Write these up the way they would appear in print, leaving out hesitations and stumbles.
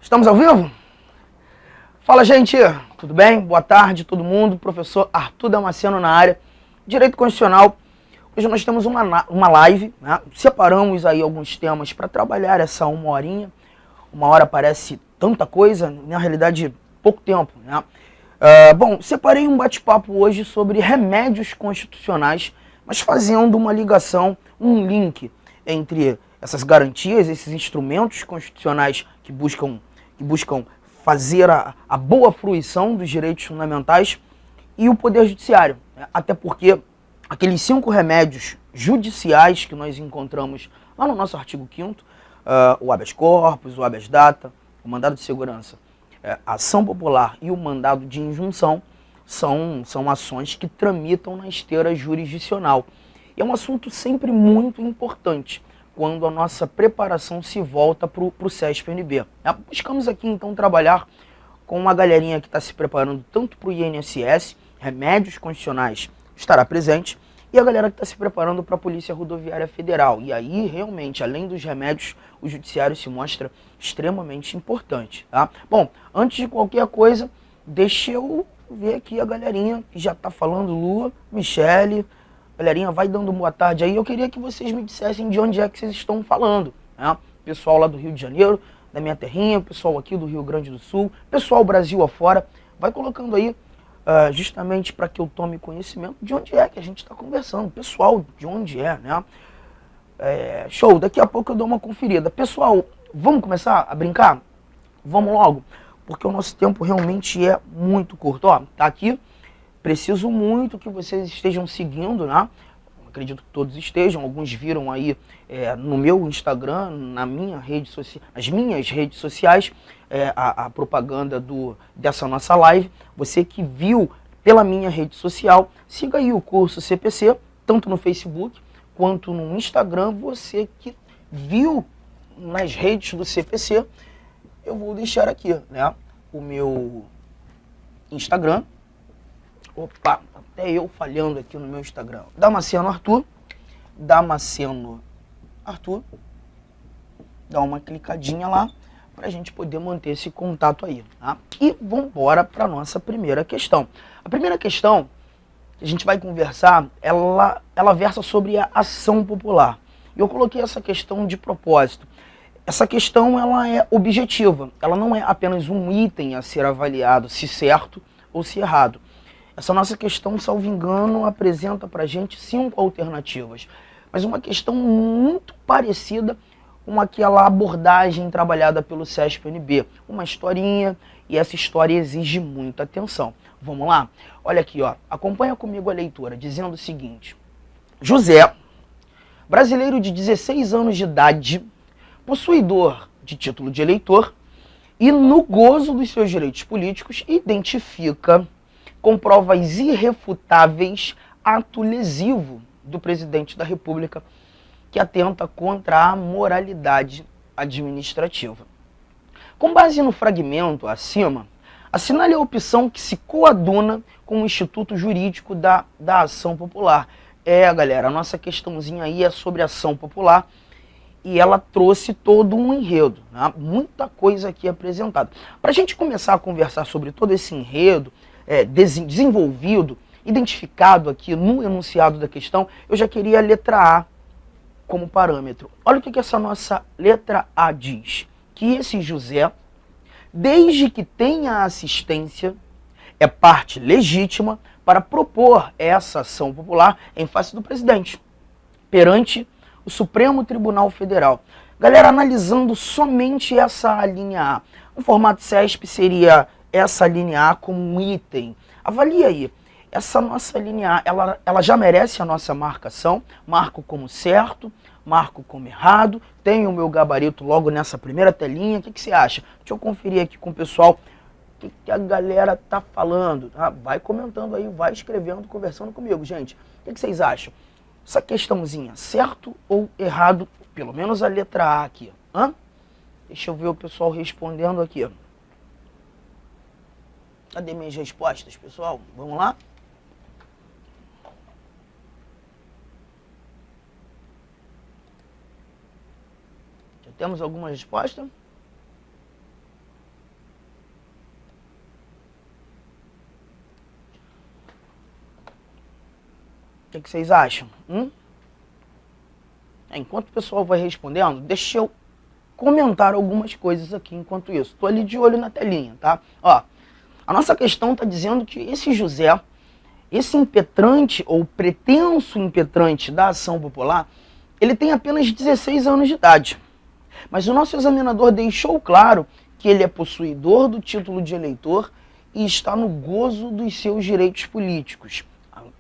Estamos ao vivo? Fala, gente, tudo bem? Boa tarde, todo mundo. Professor Arthur Damasceno na área, Direito Constitucional. Hoje nós temos uma live, né? Separamos aí alguns temas para trabalhar essa uma horinha. Uma hora parece tanta coisa, na realidade, pouco tempo, né? Bom, separei um bate-papo hoje sobre remédios constitucionais, mas fazendo uma ligação, um link entre essas garantias, esses instrumentos constitucionais que buscam fazer a boa fruição dos direitos fundamentais e o Poder Judiciário. Até porque aqueles 5 remédios judiciais que nós encontramos lá no nosso artigo 5º, o habeas corpus, o habeas data, o mandado de segurança, a ação popular e o mandado de injunção, são ações que tramitam na esteira jurisdicional. E é um assunto sempre muito importante quando a nossa preparação se volta para o CESP-NB. Buscamos aqui então trabalhar com uma galerinha que está se preparando tanto para o INSS, remédios constitucionais estará presente, e a galera que está se preparando para a Polícia Rodoviária Federal. E aí, realmente, além dos remédios, o judiciário se mostra extremamente importante. Tá? Bom, antes de qualquer coisa, deixa eu ver aqui a galerinha que já está falando, Lua, Michele. Galerinha, vai dando boa tarde aí. Eu queria que vocês me dissessem de onde é que vocês estão falando. Né? Pessoal lá do Rio de Janeiro, da minha terrinha, pessoal aqui do Rio Grande do Sul, pessoal Brasil afora. Vai colocando aí, justamente para que eu tome conhecimento de onde é que a gente está conversando. Pessoal, de onde é, né? Show, daqui a pouco eu dou uma conferida. Pessoal, vamos começar a brincar? Vamos logo, porque o nosso tempo realmente é muito curto. Ó, tá aqui. Preciso muito que vocês estejam seguindo, né? Acredito que todos estejam. Alguns viram aí no meu Instagram, nas minhas redes sociais, a propaganda dessa nossa live. Você que viu pela minha rede social, siga aí o curso CPC, tanto no Facebook quanto no Instagram. Você que viu nas redes do CPC, eu vou deixar aqui, né? O meu Instagram. Opa, até eu falhando aqui no meu Instagram. Damasceno Arthur. Damasceno Arthur. Dá uma clicadinha lá para a gente poder manter esse contato aí. Tá? E vamos embora para a nossa primeira questão. A primeira questão que a gente vai conversar, ela versa sobre a ação popular. E eu coloquei essa questão de propósito. Essa questão ela é objetiva. Ela não é apenas um item a ser avaliado, se certo ou se errado. Essa nossa questão, salvo engano, apresenta para a gente 5 alternativas, mas uma questão muito parecida com aquela abordagem trabalhada pelo CESP-NB. Uma historinha, e essa história exige muita atenção. Vamos lá? Olha aqui, ó. Acompanha comigo a leitura, dizendo o seguinte. José, brasileiro de 16 anos de idade, possuidor de título de eleitor e no gozo dos seus direitos políticos, identifica com provas irrefutáveis ato lesivo do presidente da República que atenta contra a moralidade administrativa. Com base no fragmento acima, assinale a opção que se coaduna com o Instituto Jurídico da Ação Popular. Galera, a nossa questãozinha aí é sobre ação popular e ela trouxe todo um enredo, né? Muita coisa aqui apresentada. Para a gente começar a conversar sobre todo esse enredo, desenvolvido, identificado aqui no enunciado da questão, eu já queria a letra A como parâmetro. Olha o que essa nossa letra A diz. Que esse José, desde que tenha assistência, é parte legítima para propor essa ação popular em face do presidente, perante o Supremo Tribunal Federal. Galera, analisando somente essa linha A. No formato CESP seria essa linha A como um item. Avalia aí. Essa nossa linha A, ela já merece a nossa marcação. Marco como certo, marco como errado. Tenho o meu gabarito logo nessa primeira telinha. O que você acha? Deixa eu conferir aqui com o pessoal o que a galera tá falando. Tá? Vai comentando aí, vai escrevendo, conversando comigo, gente. O que vocês acham? Essa questãozinha, certo ou errado? Pelo menos a letra A aqui. Deixa eu ver o pessoal respondendo aqui. Cadê minhas respostas, pessoal? Vamos lá? Já temos alguma resposta? que vocês acham? Enquanto o pessoal vai respondendo, deixa eu comentar algumas coisas aqui enquanto isso. Estou ali de olho na telinha, tá? Ó, a nossa questão está dizendo que esse José, esse impetrante ou pretenso impetrante da ação popular, ele tem apenas 16 anos de idade. Mas o nosso examinador deixou claro que ele é possuidor do título de eleitor e está no gozo dos seus direitos políticos.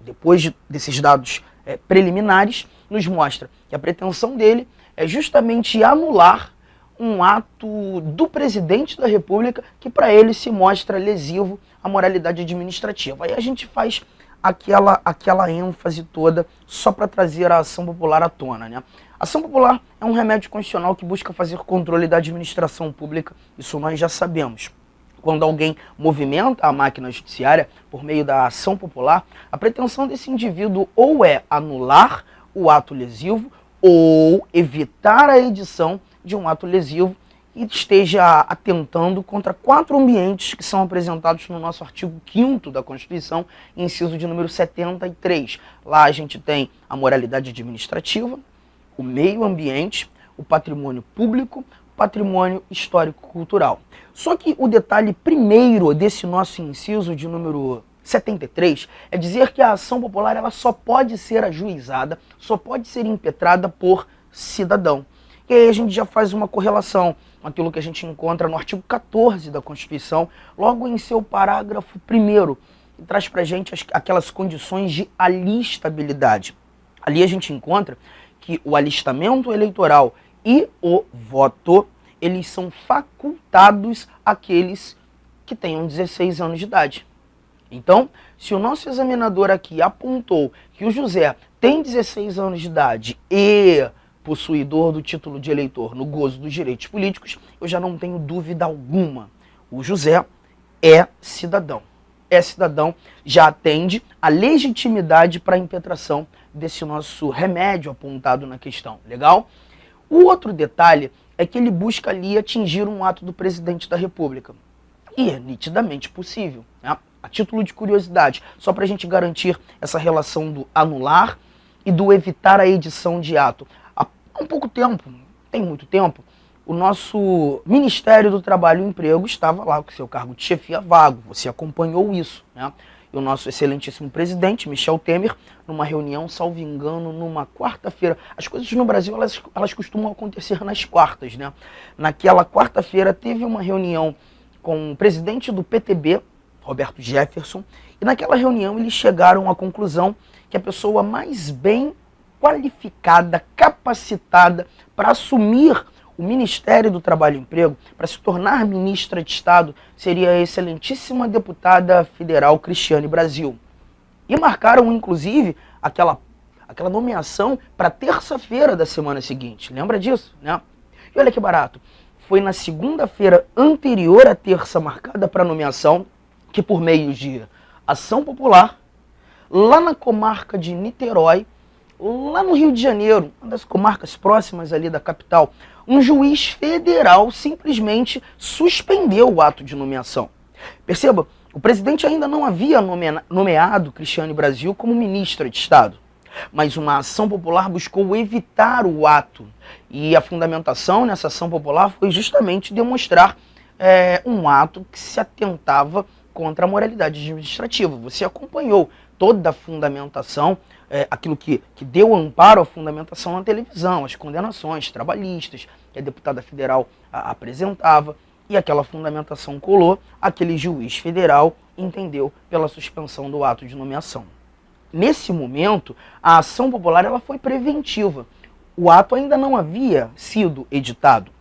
Depois desses dados preliminares, nos mostra que a pretensão dele é justamente anular um ato do presidente da República que para ele se mostra lesivo à moralidade administrativa. Aí a gente faz aquela ênfase toda só para trazer a ação popular à tona, né? A ação popular é um remédio constitucional que busca fazer controle da administração pública, isso nós já sabemos. Quando alguém movimenta a máquina judiciária por meio da ação popular, a pretensão desse indivíduo ou é anular o ato lesivo ou evitar a edição de um ato lesivo e esteja atentando contra 4 ambientes que são apresentados no nosso artigo 5º da Constituição, inciso de número 73. Lá a gente tem a moralidade administrativa, o meio ambiente, o patrimônio público, o patrimônio histórico-cultural. Só que o detalhe primeiro desse nosso inciso de número 73 é dizer que a ação popular ela só pode ser ajuizada, só pode ser impetrada por cidadão. E aí a gente já faz uma correlação com aquilo que a gente encontra no artigo 14 da Constituição, logo em seu parágrafo 1º, que traz pra gente aquelas condições de alistabilidade. Ali a gente encontra que o alistamento eleitoral e o voto, eles são facultados àqueles que tenham 16 anos de idade. Então, se o nosso examinador aqui apontou que o José tem 16 anos de idade e possuidor do título de eleitor no gozo dos direitos políticos, eu já não tenho dúvida alguma. O José é cidadão. É cidadão, já atende a legitimidade para a impetração desse nosso remédio apontado na questão. Legal? O outro detalhe é que ele busca ali atingir um ato do presidente da República. E é nitidamente possível, né? A título de curiosidade, só para a gente garantir essa relação do anular e do evitar a edição de ato. Há um pouco tempo, tem muito tempo, o nosso Ministério do Trabalho e Emprego estava lá com seu cargo de chefia vago, você acompanhou isso, né? E o nosso excelentíssimo presidente, Michel Temer, numa reunião, salvo engano, numa quarta-feira. As coisas no Brasil, elas costumam acontecer nas quartas, né? Naquela quarta-feira teve uma reunião com o presidente do PTB, Roberto Jefferson, e naquela reunião eles chegaram à conclusão que a pessoa mais bem qualificada, capacitada para assumir o Ministério do Trabalho e Emprego, para se tornar ministra de Estado, seria a excelentíssima deputada federal Cristiane Brasil. E marcaram, inclusive, aquela nomeação para terça-feira da semana seguinte. Lembra disso, né? E olha que barato. Foi na segunda-feira anterior à terça marcada para nomeação, que por meio de ação popular, lá na comarca de Niterói, lá no Rio de Janeiro, uma das comarcas próximas ali da capital, um juiz federal simplesmente suspendeu o ato de nomeação. Perceba, o presidente ainda não havia nomeado Cristiane Brasil como ministra de Estado, mas uma ação popular buscou evitar o ato. E a fundamentação nessa ação popular foi justamente demonstrar um ato que se atentava contra a moralidade administrativa. Você acompanhou toda a fundamentação, aquilo que deu amparo à fundamentação na televisão, as condenações trabalhistas que a deputada federal apresentava, e aquela fundamentação colou, aquele juiz federal entendeu pela suspensão do ato de nomeação. Nesse momento, a ação popular ela foi preventiva. O ato ainda não havia sido editado.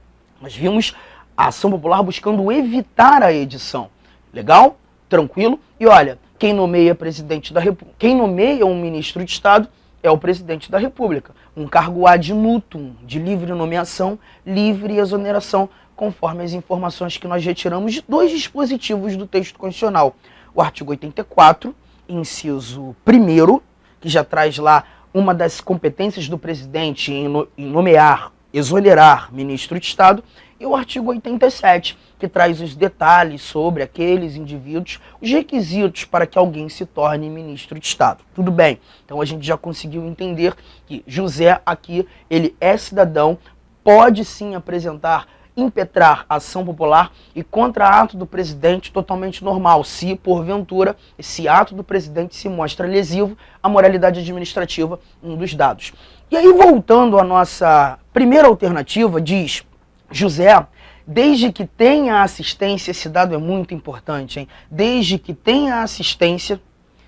Nós vimos a ação popular buscando evitar a edição. Legal? Tranquilo? E olha, quem nomeia presidente da República, quem nomeia um ministro de Estado é o presidente da República. Um cargo ad nutum, de livre nomeação, livre exoneração, conforme as informações que nós retiramos de 2 dispositivos do texto constitucional. O artigo 84, inciso 1º, que já traz lá uma das competências do presidente em nomear, exonerar ministro de Estado, e o artigo 87, que traz os detalhes sobre aqueles indivíduos, os requisitos para que alguém se torne ministro de Estado. Tudo bem, então a gente já conseguiu entender que José aqui, ele é cidadão, pode sim apresentar, impetrar ação popular e contra ato do presidente totalmente normal, se porventura esse ato do presidente se mostra lesivo à moralidade administrativa, um dos dados. E aí, voltando à nossa primeira alternativa, diz José, desde que tenha assistência, esse dado é muito importante, hein? Desde que tenha assistência,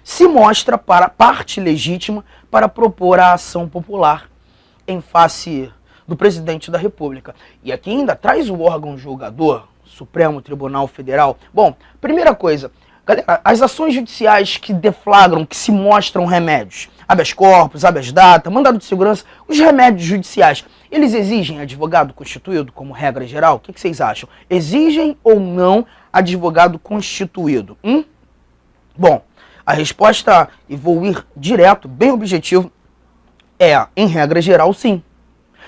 se mostra para parte legítima para propor a ação popular em face do presidente da República. E aqui ainda traz o órgão julgador, Supremo Tribunal Federal. Bom, primeira coisa, galera, as ações judiciais que deflagram, que se mostram remédios, habeas corpus, habeas data, mandado de segurança, os remédios judiciais, eles exigem advogado constituído como regra geral? O que vocês acham? Exigem ou não advogado constituído? Bom, a resposta, e vou ir direto, bem objetivo, é, em regra geral, sim.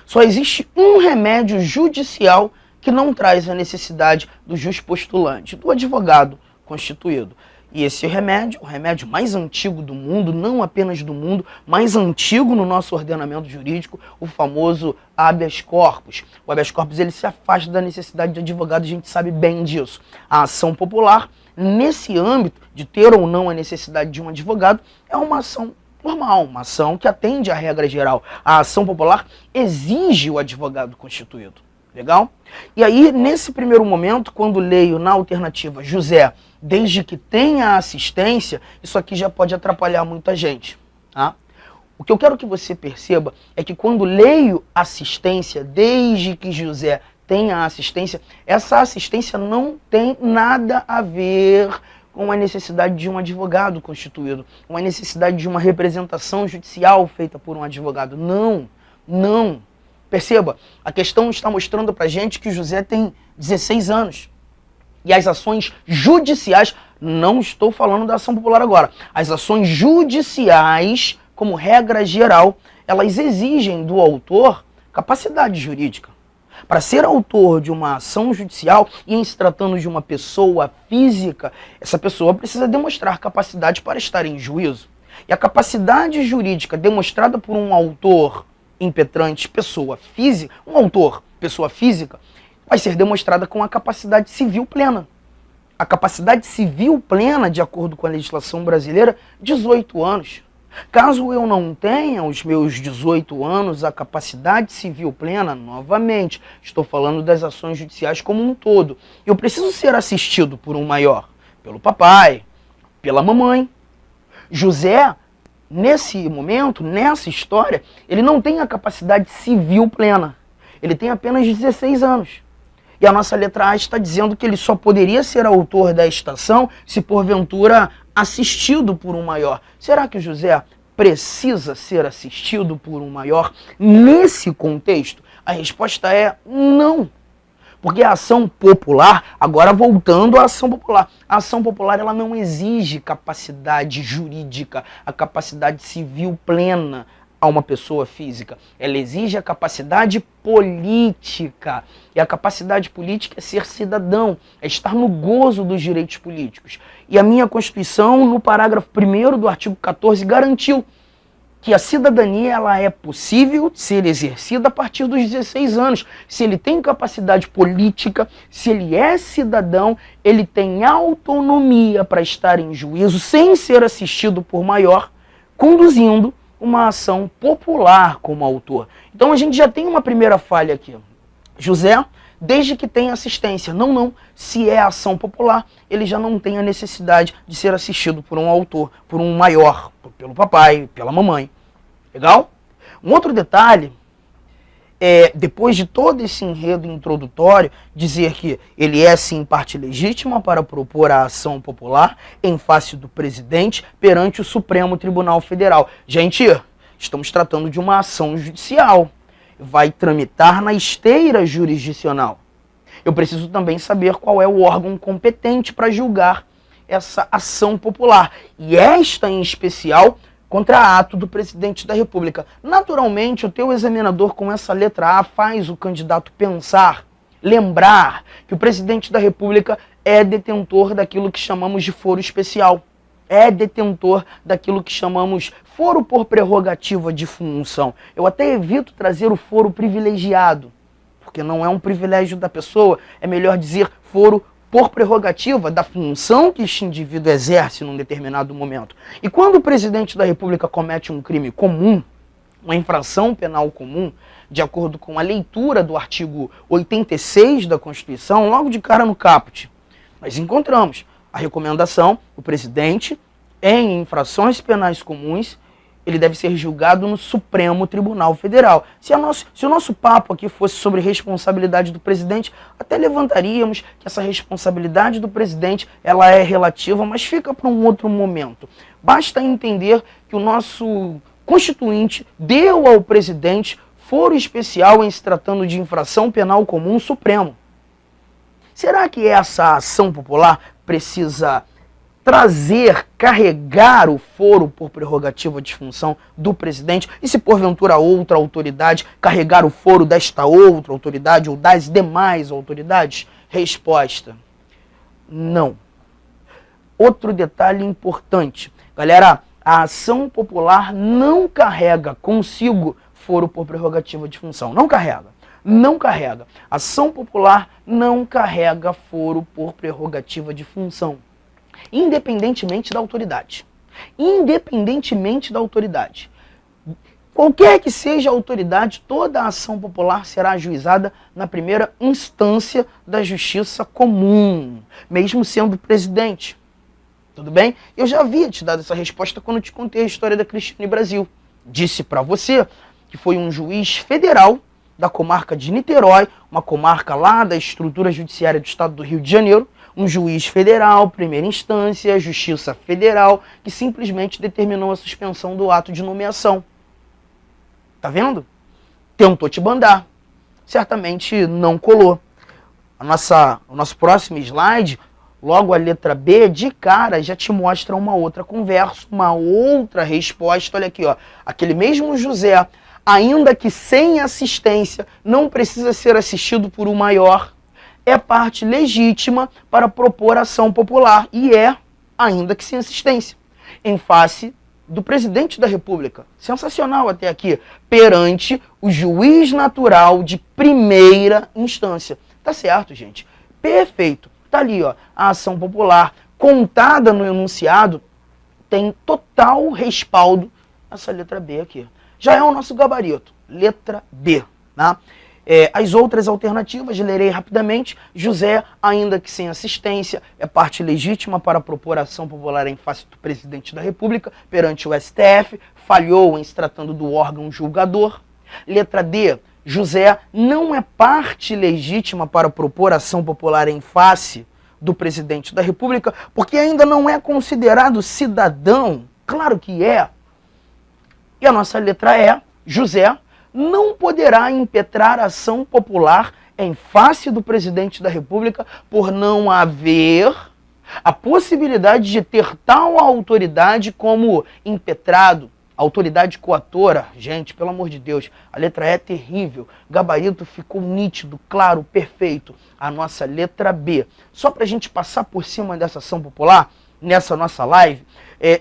Só existe um remédio judicial que não traz a necessidade do juspostulante, do advogado constituído. E esse remédio, o remédio mais antigo do mundo, não apenas do mundo, mais antigo no nosso ordenamento jurídico, o famoso habeas corpus. O habeas corpus, ele se afasta da necessidade de advogado, a gente sabe bem disso. A ação popular, nesse âmbito de ter ou não a necessidade de um advogado, é uma ação normal, uma ação que atende à regra geral. A ação popular exige o advogado constituído. Legal? E aí, nesse primeiro momento, quando leio na alternativa José, desde que tenha assistência, isso aqui já pode atrapalhar muita gente. Tá? O que eu quero que você perceba é que quando leio assistência, desde que José tenha assistência, essa assistência não tem nada a ver com a necessidade de um advogado constituído, com a necessidade de uma representação judicial feita por um advogado. Não, não. Perceba, a questão está mostrando pra gente que José tem 16 anos. E as ações judiciais, não estou falando da ação popular agora, as ações judiciais, como regra geral, elas exigem do autor capacidade jurídica. Para ser autor de uma ação judicial, e em se tratando de uma pessoa física, essa pessoa precisa demonstrar capacidade para estar em juízo. E a capacidade jurídica demonstrada por um autor impetrante, pessoa física, um autor, pessoa física, vai ser demonstrada com a capacidade civil plena. A capacidade civil plena, de acordo com a legislação brasileira, 18 anos. Caso eu não tenha os meus 18 anos, a capacidade civil plena, novamente, estou falando das ações judiciais como um todo, eu preciso ser assistido por um maior, pelo papai, pela mamãe. José, nesse momento, nessa história, ele não tem a capacidade civil plena, ele tem apenas 16 anos. E a nossa letra A está dizendo que ele só poderia ser autor desta ação se porventura assistido por um maior. Será que o José precisa ser assistido por um maior nesse contexto? A resposta é não. Porque a ação popular, agora voltando à ação popular, a ação popular ela não exige capacidade jurídica, a capacidade civil plena a uma pessoa física. Ela exige a capacidade política. E a capacidade política é ser cidadão, é estar no gozo dos direitos políticos. E a minha Constituição, no parágrafo 1º do artigo 14, garantiu que a cidadania ela é possível ser exercida a partir dos 16 anos. Se ele tem capacidade política, se ele é cidadão, ele tem autonomia para estar em juízo sem ser assistido por maior, conduzindo uma ação popular como autor. Então a gente já tem uma primeira falha aqui. José, desde que tenha assistência, não, se é ação popular, ele já não tem a necessidade de ser assistido por um autor, por um maior, pelo papai, pela mamãe. Legal? Um outro detalhe depois de todo esse enredo introdutório, dizer que ele é sim parte legítima para propor a ação popular em face do presidente perante o Supremo Tribunal Federal. Gente, estamos tratando de uma ação judicial. Vai tramitar na esteira jurisdicional. Eu preciso também saber qual é o órgão competente para julgar essa ação popular. E esta, em especial, contra ato do presidente da República. Naturalmente, o teu examinador com essa letra A faz o candidato pensar lembrar que o presidente da República é detentor daquilo que chamamos de foro especial. É detentor daquilo que chamamos foro por prerrogativa de função. Eu até evito trazer o foro privilegiado, porque não é um privilégio da pessoa, é melhor dizer foro por prerrogativa da função que este indivíduo exerce num determinado momento. E quando o presidente da República comete um crime comum, uma infração penal comum, de acordo com a leitura do artigo 86 da Constituição, logo de cara no caput, nós encontramos a recomendação: o presidente, em infrações penais comuns, ele deve ser julgado no Supremo Tribunal Federal. Se o nosso papo aqui fosse sobre responsabilidade do presidente, até levantaríamos que essa responsabilidade do presidente ela é relativa, mas fica para um outro momento. Basta entender que o nosso Constituinte deu ao presidente foro especial em se tratando de infração penal comum supremo. Será que essa ação popular precisa trazer, carregar o foro por prerrogativa de função do presidente? E se porventura outra autoridade carregar o foro desta outra autoridade ou das demais autoridades? Resposta: não. Outro detalhe importante. Galera, a ação popular não carrega consigo foro por prerrogativa de função. Não carrega. Não carrega. Ação popular não carrega foro por prerrogativa de função. Independentemente da autoridade. Independentemente da autoridade. Qualquer que seja a autoridade, toda a ação popular será ajuizada na primeira instância da justiça comum, mesmo sendo presidente. Tudo bem? Eu já havia te dado essa resposta quando te contei a história da Cristiane Brasil. Disse para você que foi um juiz federal da comarca de Niterói, uma comarca lá da estrutura judiciária do estado do Rio de Janeiro, um juiz federal, primeira instância, Justiça Federal, que simplesmente determinou a suspensão do ato de nomeação. Tá vendo? Tentou te bandar. Certamente não colou. O nosso próximo slide, logo a letra B, de cara, já te mostra uma outra conversa, uma outra resposta. Olha aqui, ó. Aquele mesmo José, ainda que sem assistência, não precisa ser assistido por um maior, é parte legítima para propor ação popular e é, ainda que sem assistência, em face do presidente da República. Sensacional até aqui. Perante o juiz natural de primeira instância. Tá certo, gente? Perfeito. Tá ali, ó. A ação popular contada no enunciado tem total respaldo essa letra B aqui. Já é o nosso gabarito. Letra B. Tá? As outras alternativas, lerei rapidamente. José, ainda que sem assistência, é parte legítima para propor ação popular em face do presidente da República perante o STF, falhou em se tratando do órgão julgador. Letra D, José não é parte legítima para propor ação popular em face do presidente da República, porque ainda não é considerado cidadão. Claro que é. E a nossa letra E, José não poderá impetrar ação popular em face do presidente da República por não haver a possibilidade de ter tal autoridade como impetrado, autoridade coatora. Gente, pelo amor de Deus, a letra E é terrível. Gabarito ficou nítido, claro, perfeito. A nossa letra B. Só para a gente passar por cima dessa ação popular, nessa nossa live,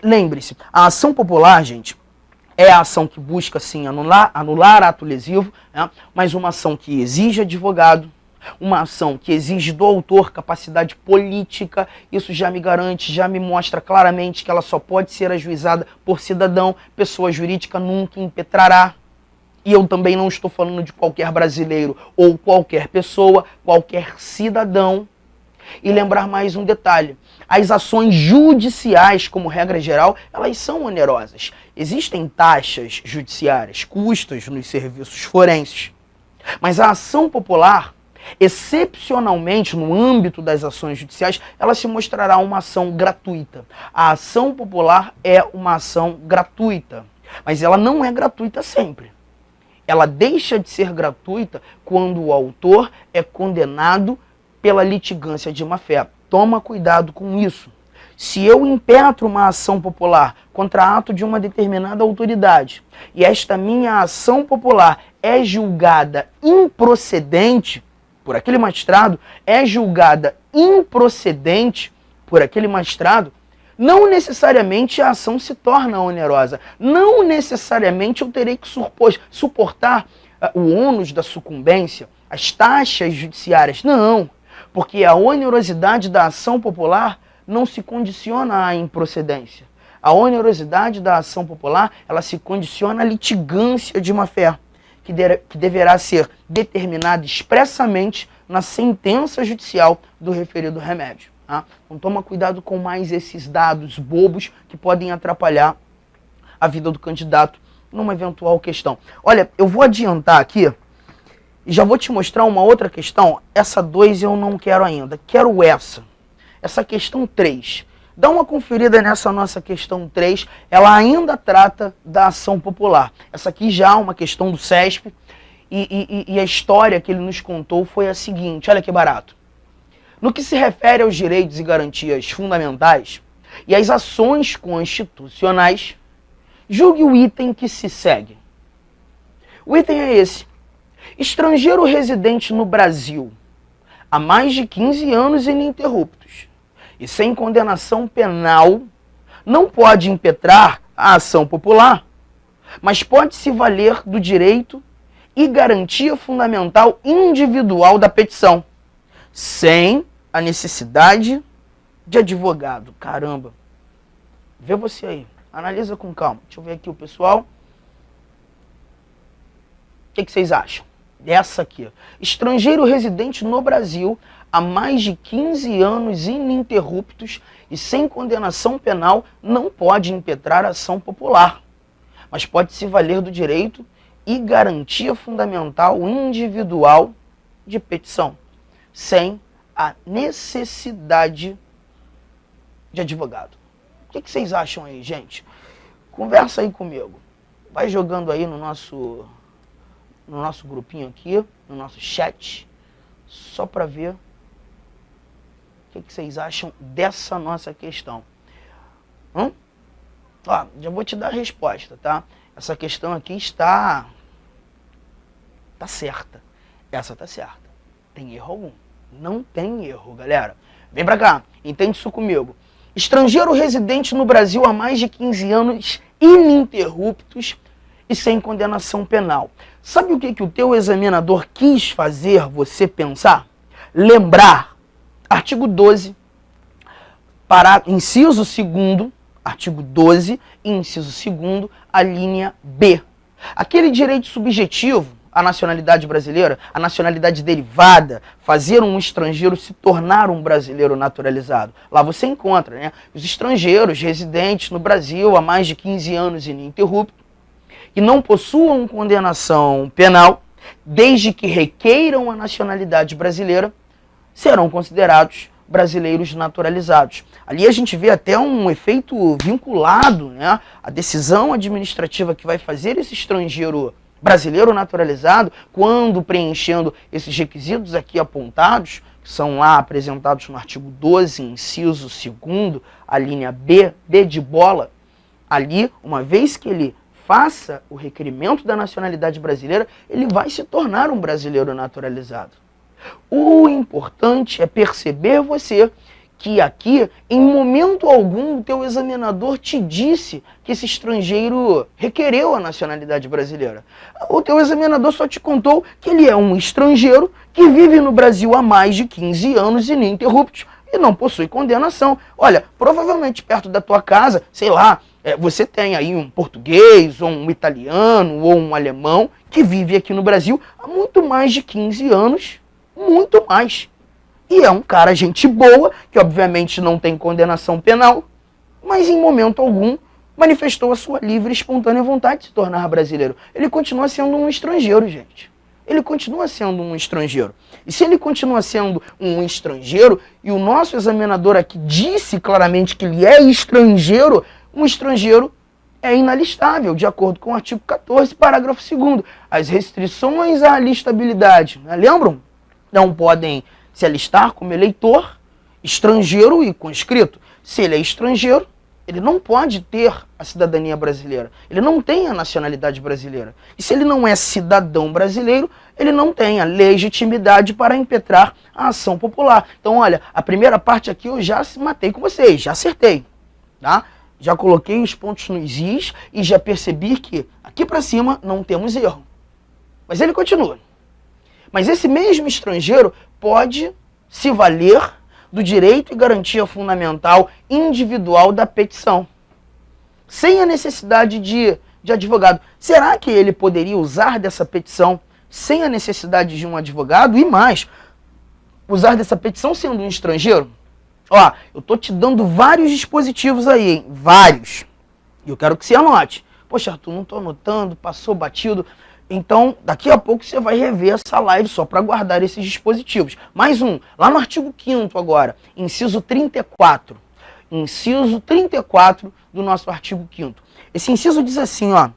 lembre-se, a ação popular, gente, é a ação que busca, sim, anular ato lesivo, né? Mas uma ação que exige advogado, uma ação que exige do autor capacidade política. Isso já me garante, já me mostra claramente que ela só pode ser ajuizada por cidadão, pessoa jurídica nunca impetrará. E eu também não estou falando de qualquer brasileiro ou qualquer pessoa, qualquer cidadão. E lembrar mais um detalhe. As ações judiciais, como regra geral, elas são onerosas. Existem taxas judiciárias, custos nos serviços forenses. Mas a ação popular, excepcionalmente no âmbito das ações judiciais, ela se mostrará uma ação gratuita. A ação popular é uma ação gratuita, mas ela não é gratuita sempre. Ela deixa de ser gratuita quando o autor é condenado pela litigância de má-fé. Toma cuidado com isso. Se eu impetro uma ação popular contra ato de uma determinada autoridade e esta minha ação popular é julgada improcedente, por aquele magistrado, é julgada improcedente por aquele magistrado, não necessariamente a ação se torna onerosa. Não necessariamente eu terei que suportar o ônus da sucumbência, as taxas judiciárias. Não, porque a onerosidade da ação popular não se condiciona à improcedência. A onerosidade da ação popular, ela se condiciona à litigância de má-fé, que deverá ser determinada expressamente na sentença judicial do referido remédio. Tá? Então toma cuidado com mais esses dados bobos que podem atrapalhar a vida do candidato numa eventual questão. Olha, eu vou adiantar aqui e já vou te mostrar uma outra questão. Essa 2 eu não quero ainda, quero essa. Essa questão 3. Dá uma conferida nessa nossa questão 3, ela ainda trata da ação popular. Essa aqui já é uma questão do CESP e a história que ele nos contou foi a seguinte, olha que barato. No que se refere aos direitos e garantias fundamentais e às ações constitucionais, julgue o item que se segue. O item é esse. Estrangeiro residente no Brasil há mais de 15 anos ininterruptos e sem condenação penal, não pode impetrar a ação popular, mas pode se valer do direito e garantia fundamental individual da petição, sem a necessidade de advogado. Caramba. Vê você aí. Analisa com calma. Deixa eu ver aqui o pessoal. O que vocês acham? Essa aqui. Estrangeiro residente no Brasil há mais de 15 anos ininterruptos e sem condenação penal não pode impetrar ação popular, mas pode se valer do direito e garantia fundamental individual de petição, sem a necessidade de advogado. O que vocês acham aí, gente? Conversa aí comigo. Vai jogando aí no nosso grupinho aqui, no nosso chat, só para ver o que vocês acham dessa nossa questão. Ó, já vou te dar a resposta, tá? Essa questão aqui está certa. Essa tá certa. Tem erro algum? Não tem erro, galera. Vem pra cá, entende isso comigo. Estrangeiro residente no Brasil há mais de 15 anos ininterruptos e sem condenação penal. Sabe o que o teu examinador quis fazer você pensar? Lembrar. Artigo 12, inciso 2º, artigo 12, inciso 2º, a linha B. Aquele direito subjetivo à nacionalidade brasileira, a nacionalidade derivada, fazer um estrangeiro se tornar um brasileiro naturalizado. Lá você encontra, né, os estrangeiros residentes no Brasil há mais de 15 anos ininterruptos e não possuam condenação penal, desde que requeiram a nacionalidade brasileira, serão considerados brasileiros naturalizados. Ali a gente vê até um efeito vinculado, né? A decisão administrativa que vai fazer esse estrangeiro brasileiro naturalizado, quando preenchendo esses requisitos aqui apontados, que são lá apresentados no artigo 12, inciso 2º, a linha B de bola, ali, uma vez que ele faça o requerimento da nacionalidade brasileira, ele vai se tornar um brasileiro naturalizado. O importante é perceber você que aqui, em momento algum, o teu examinador te disse que esse estrangeiro requereu a nacionalidade brasileira. O teu examinador só te contou que ele é um estrangeiro que vive no Brasil há mais de 15 anos ininterruptos e não possui condenação. Olha, provavelmente perto da tua casa, sei lá, você tem aí um português, ou um italiano, ou um alemão que vive aqui no Brasil há muito mais de 15 anos, muito mais. E é um cara, gente boa, que obviamente não tem condenação penal, mas em momento algum manifestou a sua livre e espontânea vontade de se tornar brasileiro. Ele continua sendo um estrangeiro, gente. Ele continua sendo um estrangeiro. E se ele continua sendo um estrangeiro, e o nosso examinador aqui disse claramente que ele é estrangeiro, um estrangeiro é inalistável, de acordo com o artigo 14, parágrafo 2º. As restrições à alistabilidade, né? Lembram? Não podem se alistar como eleitor, estrangeiro e conscrito. Se ele é estrangeiro, ele não pode ter a cidadania brasileira. Ele não tem a nacionalidade brasileira. E se ele não é cidadão brasileiro, ele não tem a legitimidade para impetrar a ação popular. Então, olha, a primeira parte aqui eu já matei com vocês, já acertei. Tá? Já coloquei os pontos nos is e já percebi que aqui para cima não temos erro. Mas ele continua. Mas esse mesmo estrangeiro pode se valer do direito e garantia fundamental individual da petição, sem a necessidade de advogado. Será que ele poderia usar dessa petição sem a necessidade de um advogado? E mais, usar dessa petição sendo um estrangeiro? Ó, eu tô te dando vários dispositivos aí, hein? Vários. E eu quero que você anote. Poxa, Arthur, não tô anotando, passou batido. Então, daqui a pouco você vai rever essa live só para guardar esses dispositivos. Mais um, lá no artigo 5º agora, inciso 34. Inciso 34 do nosso artigo 5º. Esse inciso diz assim, ó.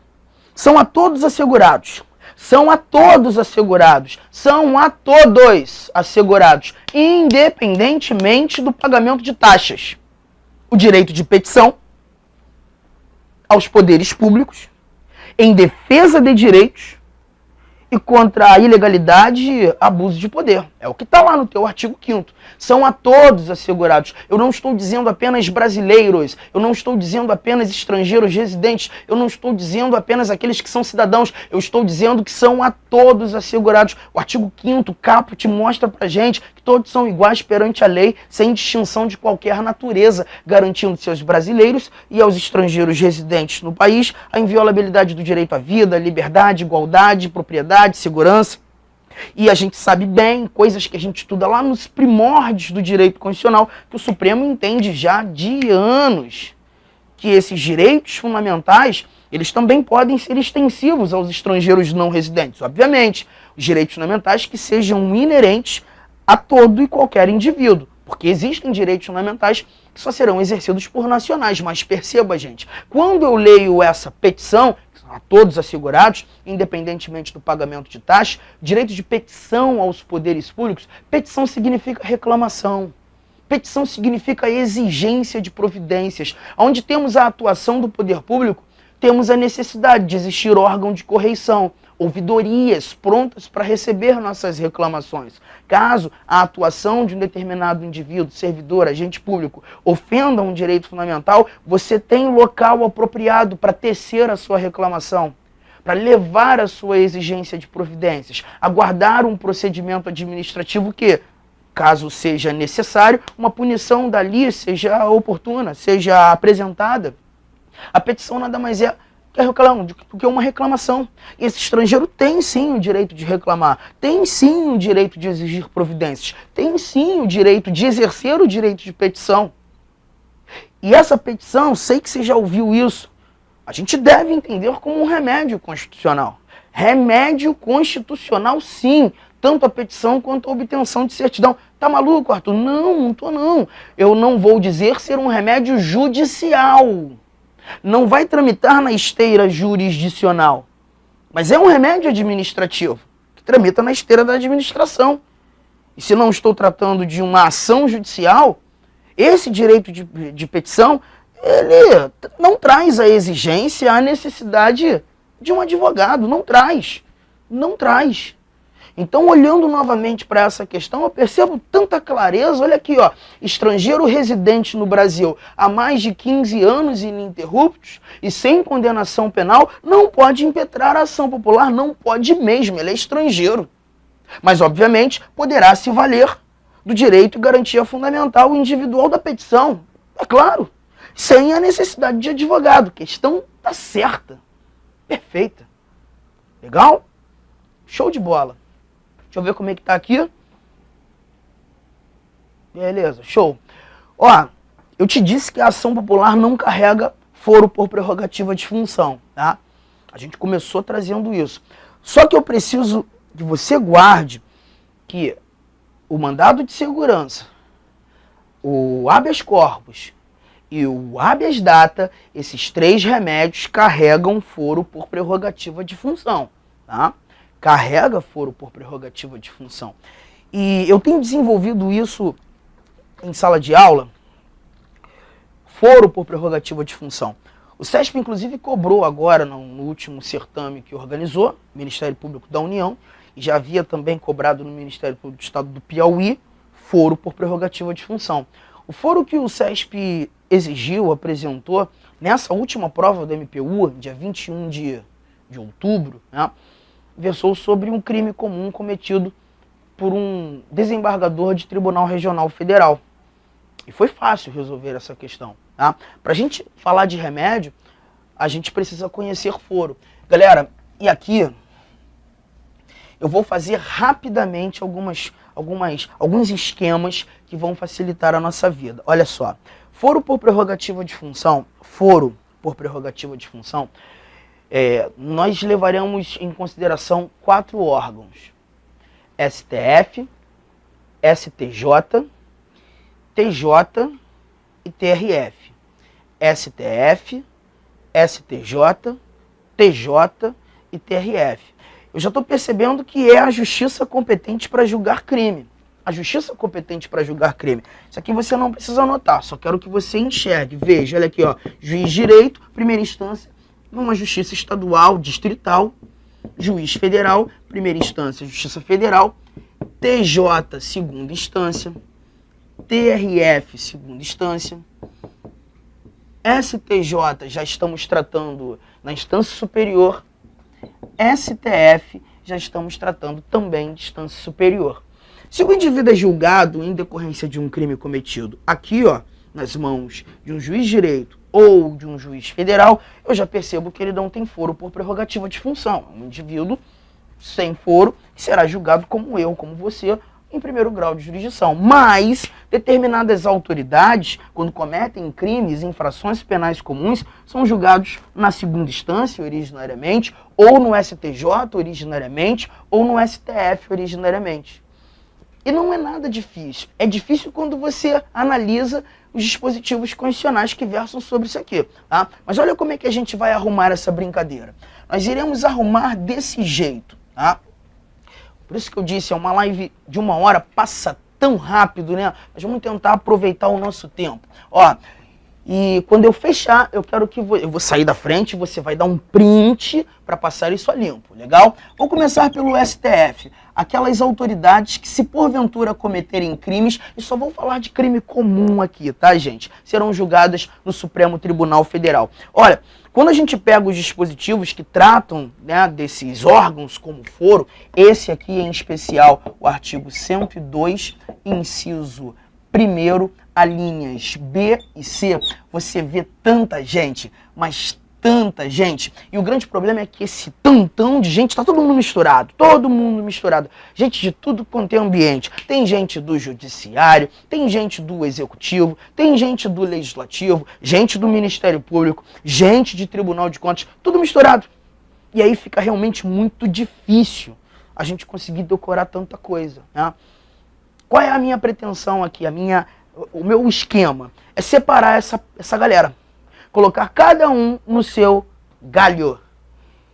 São a todos assegurados. São a todos assegurados. São a todos assegurados, independentemente do pagamento de taxas. O direito de petição aos poderes públicos, em defesa de direitos, e contra a ilegalidade e abuso de poder. É o que está lá no teu artigo 5º. São a todos assegurados. Eu não estou dizendo apenas brasileiros, eu não estou dizendo apenas estrangeiros residentes, eu não estou dizendo apenas aqueles que são cidadãos, eu estou dizendo que são a todos assegurados. O artigo 5º, caput, mostra pra gente que todos são iguais perante a lei, sem distinção de qualquer natureza, garantindo-se aos brasileiros e aos estrangeiros residentes no país a inviolabilidade do direito à vida, liberdade, igualdade, propriedade, segurança. E a gente sabe bem, coisas que a gente estuda lá nos primórdios do direito constitucional, que o Supremo entende já de anos, que esses direitos fundamentais, eles também podem ser extensivos aos estrangeiros não residentes. Obviamente, os direitos fundamentais que sejam inerentes a todo e qualquer indivíduo, porque existem direitos fundamentais que só serão exercidos por nacionais. Mas perceba, gente, quando eu leio essa petição, a todos assegurados, independentemente do pagamento de taxa, direito de petição aos poderes públicos, petição significa reclamação. Petição significa exigência de providências. Onde temos a atuação do poder público, temos a necessidade de existir órgão de correição, ouvidorias prontas para receber nossas reclamações. Caso a atuação de um determinado indivíduo, servidor, agente público, ofenda um direito fundamental, você tem local apropriado para tecer a sua reclamação, para levar a sua exigência de providências, aguardar um procedimento administrativo que, caso seja necessário, uma punição dali seja oportuna, seja apresentada. A petição nada mais é do que uma reclamação. E esse estrangeiro tem sim o direito de reclamar, tem sim o direito de exigir providências, tem sim o direito de exercer o direito de petição. E essa petição, sei que você já ouviu isso, a gente deve entender como um remédio constitucional. Remédio constitucional, sim, tanto a petição quanto a obtenção de certidão. Tá maluco, Arthur? Não, não tô não. Eu não vou dizer ser um remédio judicial. Não vai tramitar na esteira jurisdicional, mas é um remédio administrativo, que tramita na esteira da administração. E se não estou tratando de uma ação judicial, esse direito de petição, ele não traz a exigência, a necessidade de um advogado, não traz, não traz. Então, olhando novamente para essa questão, eu percebo tanta clareza. Olha aqui, ó, estrangeiro residente no Brasil há mais de 15 anos ininterruptos e sem condenação penal, não pode impetrar a ação popular, não pode mesmo, ele é estrangeiro. Mas, obviamente, poderá se valer do direito e garantia fundamental individual da petição, é claro, sem a necessidade de advogado. A questão está certa, perfeita. Legal? Show de bola. Deixa eu ver como é que tá aqui. Beleza, show. Ó, eu te disse que a ação popular não carrega foro por prerrogativa de função, tá? A gente começou trazendo isso. Só que eu preciso que você guarde que o mandado de segurança, o habeas corpus e o habeas data, esses três remédios carregam foro por prerrogativa de função, tá? Carrega foro por prerrogativa de função. E eu tenho desenvolvido isso em sala de aula, foro por prerrogativa de função. O SESP, inclusive, cobrou agora, no último certame que organizou, Ministério Público da União, e já havia também cobrado no Ministério Público do Estado do Piauí, foro por prerrogativa de função. O foro que o SESP exigiu, apresentou, nessa última prova do MPU, dia 21 de outubro, né, versou sobre um crime comum cometido por um desembargador de Tribunal Regional Federal. E foi fácil resolver essa questão. Tá? Para a gente falar de remédio, a gente precisa conhecer foro. Galera, e aqui eu vou fazer rapidamente alguns esquemas que vão facilitar a nossa vida. Olha só, foro por prerrogativa de função, nós levaremos em consideração 4 órgãos: STF, STJ, TJ e TRF. STF, STJ, TJ e TRF. Eu já estou percebendo que é a justiça competente para julgar crime. A justiça competente para julgar crime. Isso aqui você não precisa anotar, só quero que você enxergue. Veja, olha aqui, ó, juiz de direito, primeira instância, numa justiça estadual, distrital, juiz federal, primeira instância, justiça federal, TJ, segunda instância, TRF, segunda instância, STJ, já estamos tratando na instância superior, STF, já estamos tratando também de instância superior. Se o indivíduo é julgado em decorrência de um crime cometido aqui, ó, nas mãos de um juiz de direito ou de um juiz federal, eu já percebo que ele não tem foro por prerrogativa de função. É um indivíduo sem foro que será julgado como eu, como você, em primeiro grau de jurisdição. Mas determinadas autoridades, quando cometem crimes, infrações penais comuns, são julgados na segunda instância, originariamente, ou no STJ, originariamente, ou no STF, originariamente. E não é nada difícil. É difícil quando você analisa os dispositivos constitucionais que versam sobre isso aqui. Tá? Mas olha como é que a gente vai arrumar essa brincadeira. Nós iremos arrumar desse jeito. Tá? Por isso que eu disse, é uma live de 1 hora, passa tão rápido, né? Mas vamos tentar aproveitar o nosso tempo. Ó, e quando eu fechar, eu quero que eu vou sair da frente, você vai dar um print para passar isso a limpo, legal? Vou começar pelo STF. Aquelas autoridades que, se porventura cometerem crimes, e só vou falar de crime comum aqui, tá, gente? Serão julgadas no Supremo Tribunal Federal. Olha, quando a gente pega os dispositivos que tratam, né, desses órgãos como foro, esse aqui em especial, o artigo 102, inciso 1º, alíneas B e C, você vê tanta gente, mas tanta gente. E o grande problema é que esse tantão de gente, tá todo mundo misturado, gente de tudo quanto é ambiente. Tem gente do judiciário, tem gente do executivo, tem gente do legislativo, gente do Ministério Público, gente de Tribunal de Contas, tudo misturado. E aí fica realmente muito difícil a gente conseguir decorar tanta coisa, né? Qual é a minha pretensão aqui, o meu esquema? É separar essa galera. Colocar cada um no seu galho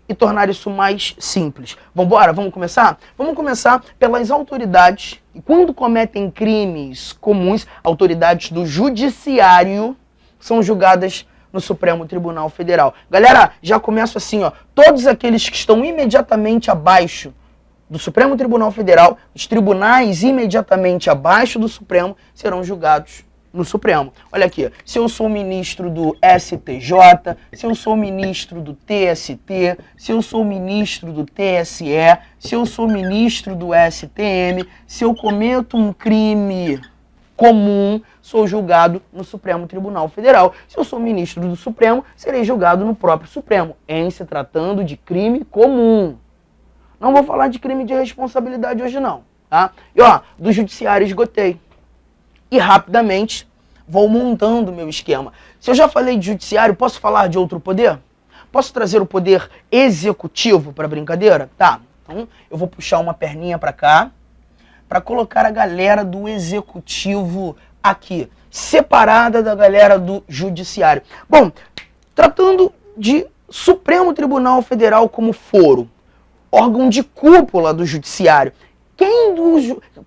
e tornar isso mais simples. Vambora? Vamos começar? Vamos começar pelas autoridades, e quando cometem crimes comuns, autoridades do judiciário são julgadas no Supremo Tribunal Federal. Galera, já começo assim, ó, todos aqueles que estão imediatamente abaixo do Supremo Tribunal Federal, os tribunais imediatamente abaixo do Supremo serão julgados no Supremo. Olha aqui, se eu sou ministro do STJ, se eu sou ministro do TST, se eu sou ministro do TSE, se eu sou ministro do STM, se eu cometo um crime comum, sou julgado no Supremo Tribunal Federal. Se eu sou ministro do Supremo, serei julgado no próprio Supremo, em se tratando de crime comum. Não vou falar de crime de responsabilidade hoje não, tá? E ó, do judiciário esgotei. E rapidamente vou montando o meu esquema. Se eu já falei de judiciário, posso falar de outro poder? Posso trazer o poder executivo para brincadeira? Tá, então eu vou puxar uma perninha para cá, para colocar a galera do executivo aqui, separada da galera do judiciário. Bom, tratando de Supremo Tribunal Federal como foro, órgão de cúpula do judiciário,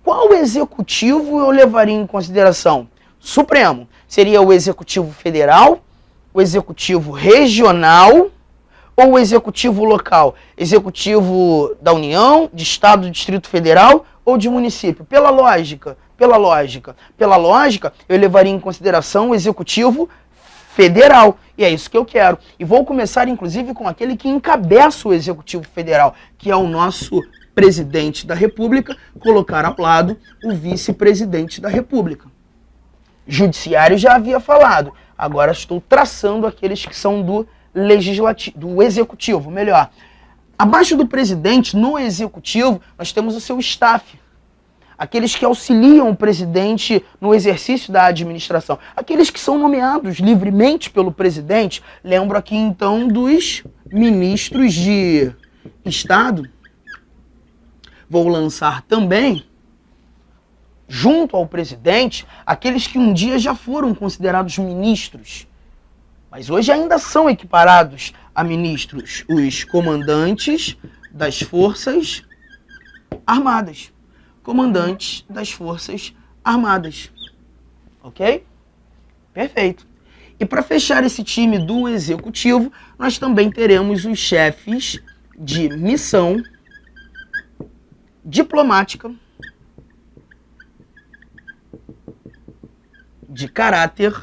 qual executivo eu levaria em consideração? Supremo. Seria o Executivo Federal, o Executivo Regional ou o Executivo Local? Executivo da União, de Estado, do Distrito Federal ou de município? Pela lógica, eu levaria em consideração o Executivo Federal. E é isso que eu quero. E vou começar, inclusive, com aquele que encabeça o Executivo Federal, que é o nosso presidente da República, colocar ao lado o vice-presidente da República. Judiciário já havia falado. Agora estou traçando aqueles que são do legislativo, do executivo, melhor. Abaixo do presidente, no executivo, nós temos o seu staff. Aqueles que auxiliam o presidente no exercício da administração. Aqueles que são nomeados livremente pelo presidente. Lembro aqui então dos ministros de Estado. Vou lançar também, junto ao presidente, aqueles que um dia já foram considerados ministros, mas hoje ainda são equiparados a ministros, os comandantes das Forças Armadas. Comandantes das Forças Armadas. Ok? Perfeito. E para fechar esse time do executivo, nós também teremos os chefes de missão diplomática, de caráter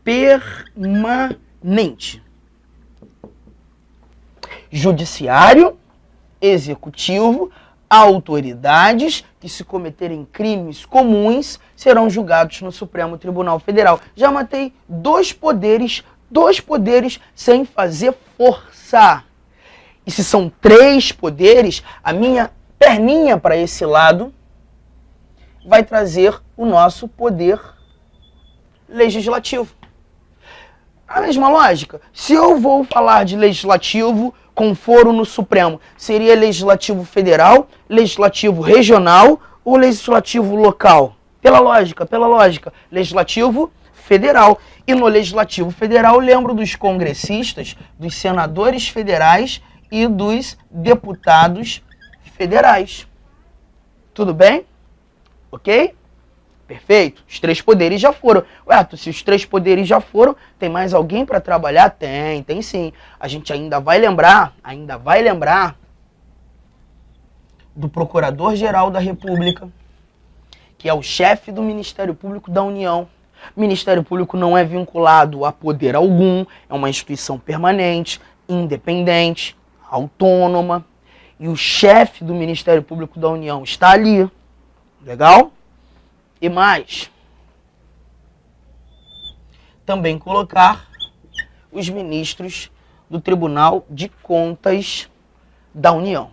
permanente. Judiciário, executivo, autoridades que, se cometerem crimes comuns, serão julgados no Supremo Tribunal Federal. Já matei dois poderes sem fazer força. E se são 3 poderes, a minha perninha para esse lado vai trazer o nosso poder legislativo. A mesma lógica. Se eu vou falar de legislativo com foro no Supremo, seria legislativo federal, legislativo regional ou legislativo local? Pela lógica, legislativo federal. E no legislativo federal, lembro dos congressistas, dos senadores federais e dos deputados federais. Tudo bem? Ok? Perfeito. Os 3 poderes já foram. Ué, se os 3 poderes já foram, tem mais alguém para trabalhar? Tem sim. A gente ainda vai lembrar do Procurador-Geral da República, que é o chefe do Ministério Público da União. O Ministério Público não é vinculado a poder algum, é uma instituição permanente, independente, autônoma. E o chefe do Ministério Público da União está ali. Legal? E mais, também colocar os ministros do Tribunal de Contas da União.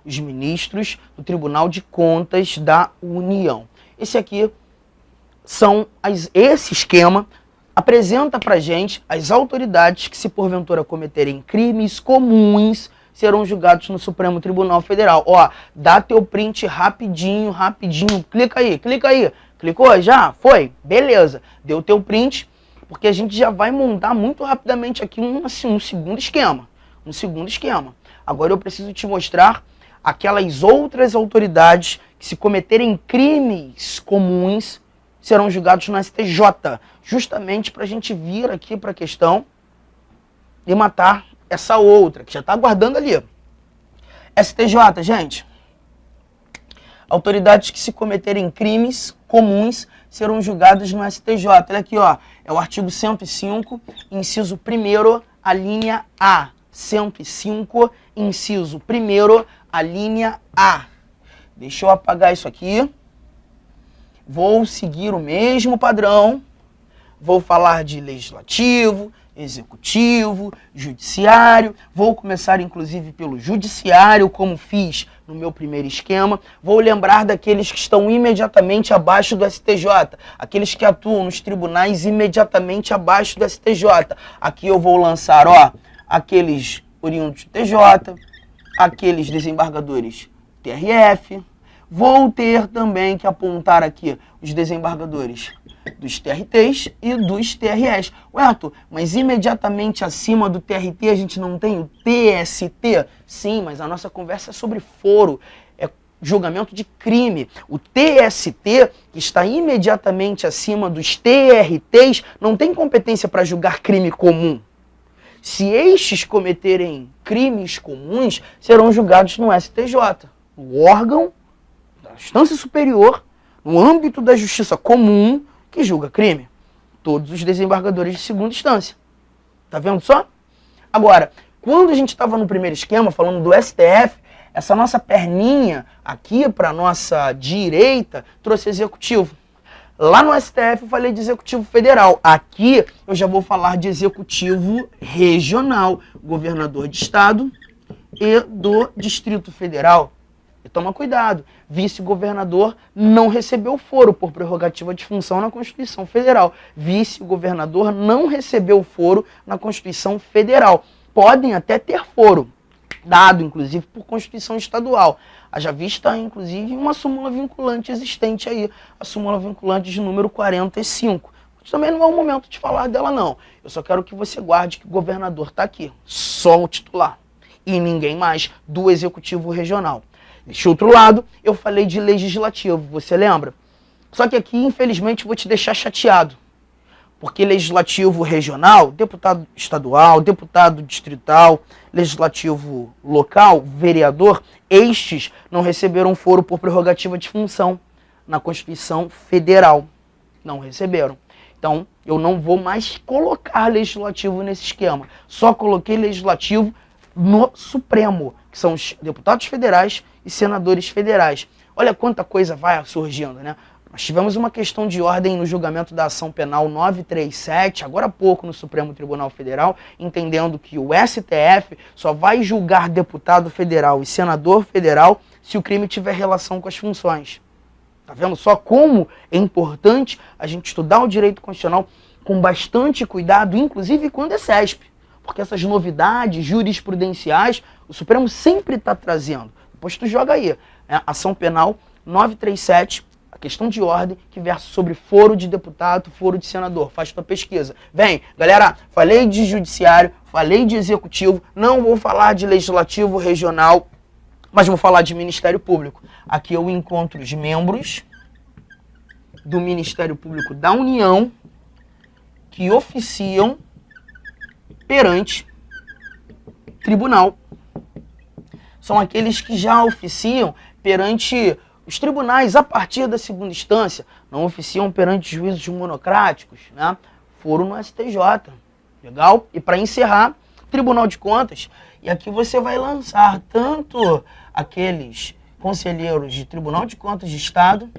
Os ministros do Tribunal de Contas da União. Esse esquema apresenta pra gente as autoridades que, se porventura cometerem crimes comuns, serão julgados no Supremo Tribunal Federal. Ó, dá teu print rapidinho. Clica aí. Clicou já? Foi? Beleza. Deu teu print, porque a gente já vai montar muito rapidamente aqui um segundo esquema. Agora eu preciso te mostrar aquelas outras autoridades que, se cometerem crimes comuns, serão julgados no STJ. Justamente para a gente vir aqui para a questão e matar essa outra, que já está aguardando ali. STJ, gente. Autoridades que, se cometerem crimes comuns, serão julgadas no STJ. Olha aqui, ó. É o artigo 105, inciso 1º, a linha A. 105, inciso 1º, a linha A. Deixa eu apagar isso aqui. Vou seguir o mesmo padrão. Vou falar de legislativo, executivo, judiciário. Vou começar, inclusive, pelo judiciário, como fiz no meu primeiro esquema. Vou lembrar daqueles que estão imediatamente abaixo do STJ, aqueles que atuam nos tribunais imediatamente abaixo do STJ. Aqui eu vou lançar, ó, aqueles oriundos do TJ, aqueles desembargadores TRF. Vou ter também que apontar aqui os desembargadores dos TRTs e dos TRS. Ué, Arthur, mas imediatamente acima do TRT a gente não tem o TST? Sim, mas a nossa conversa é sobre foro. É julgamento de crime. O TST, que está imediatamente acima dos TRTs, não tem competência para julgar crime comum. Se estes cometerem crimes comuns, serão julgados no STJ, o órgão da instância superior, no âmbito da justiça comum, que julga crime. Todos os desembargadores de segunda instância. Tá vendo só? Agora, quando a gente estava no primeiro esquema, falando do STF, essa nossa perninha aqui para a nossa direita trouxe executivo. Lá no STF eu falei de executivo federal. Aqui eu já vou falar de executivo regional, governador de estado e do Distrito Federal. E toma cuidado, vice-governador não recebeu foro por prerrogativa de função na Constituição Federal. Vice-governador não recebeu foro na Constituição Federal. Podem até ter foro, dado inclusive por Constituição Estadual. Haja vista, inclusive, uma súmula vinculante existente aí, a súmula vinculante de número 45. Mas também não é o momento de falar dela, não. Eu só quero que você guarde que o governador está aqui, só o titular, e ninguém mais do Executivo Regional. Deste outro lado, eu falei de legislativo, você lembra? Só que aqui, infelizmente, vou te deixar chateado. Porque legislativo regional, deputado estadual, deputado distrital, legislativo local, vereador, estes não receberam foro por prerrogativa de função na Constituição Federal. Não receberam. Então, eu não vou mais colocar legislativo nesse esquema. Só coloquei legislativo no Supremo, que são os deputados federais e senadores federais. Olha quanta coisa vai surgindo, né? Nós tivemos uma questão de ordem no julgamento da ação penal 937, agora há pouco no Supremo Tribunal Federal, entendendo que o STF só vai julgar deputado federal e senador federal se o crime tiver relação com as funções. Tá vendo só como é importante a gente estudar o direito constitucional com bastante cuidado, inclusive quando é CESP, porque essas novidades jurisprudenciais o Supremo sempre está trazendo. Depois tu joga aí, né? Ação penal 937, a questão de ordem que versa sobre foro de deputado, foro de senador. Faz tua pesquisa. Vem, galera, falei de judiciário, falei de executivo, não vou falar de legislativo regional, mas vou falar de Ministério Público. Aqui eu encontro os membros do Ministério Público da União que oficiam perante tribunal. São aqueles que já oficiam perante os tribunais a partir da segunda instância, não oficiam perante juízos monocráticos, né? Foram no STJ. Legal? E para encerrar, Tribunal de Contas. E aqui você vai lançar tanto aqueles conselheiros de Tribunal de Contas de Estado,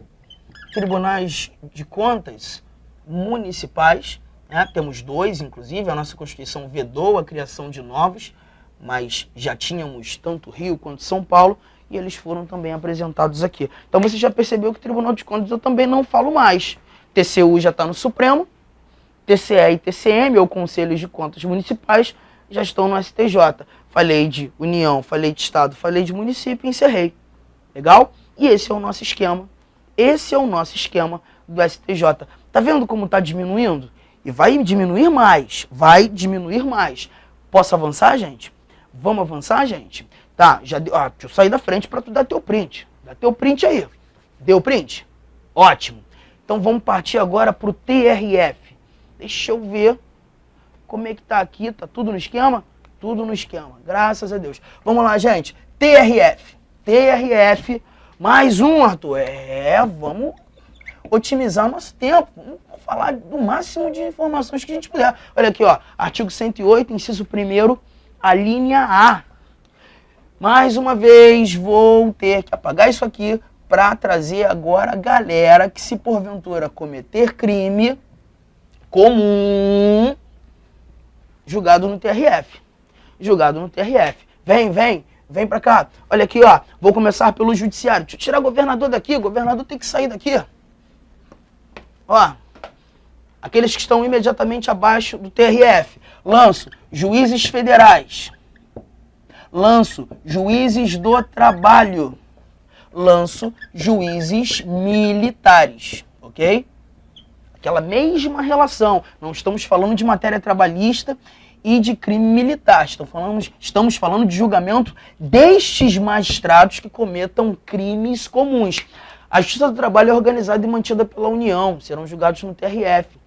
Tribunais de Contas municipais, né? Temos dois, inclusive, a nossa Constituição vedou a criação de novos, mas já tínhamos tanto Rio quanto São Paulo, e eles foram também apresentados aqui. Então você já percebeu que o Tribunal de Contas eu também não falo mais. TCU já está no Supremo, TCE e TCM, ou Conselhos de Contas Municipais, já estão no STJ. Falei de União, falei de Estado, falei de município e encerrei. Legal? E esse é o nosso esquema. Esse é o nosso esquema do STJ. Tá vendo como está diminuindo? E vai diminuir mais. Vai diminuir mais. Posso avançar, gente? Vamos avançar, gente? Tá, já deu. Ah, deixa eu sair da frente para tu dar teu print. Dá teu print aí. Deu print? Ótimo. Então vamos partir agora para o TRF. Deixa eu ver como é que tá aqui. Tá tudo no esquema? Tudo no esquema. Graças a Deus. Vamos lá, gente. TRF. TRF. Mais um, Arthur. Vamos otimizar nosso tempo. Vamos falar do máximo de informações que a gente puder. Olha aqui, ó. Artigo 108, inciso 1º, a linha A. Mais uma vez, vou ter que apagar isso aqui para trazer agora a galera que, se porventura cometer crime comum, julgado no TRF. Julgado no TRF. Vem pra cá. Olha aqui, ó. Vou começar pelo judiciário. Deixa eu tirar o governador daqui. O governador tem que sair daqui. Ó. Aqueles que estão imediatamente abaixo do TRF. Lanço juízes federais. Lanço juízes do trabalho. Lanço juízes militares. Ok? Aquela mesma relação. Não estamos falando de matéria trabalhista e de crime militar. Estamos falando de julgamento destes magistrados que cometam crimes comuns. A Justiça do Trabalho é organizada e mantida pela União, serão julgados no TRF,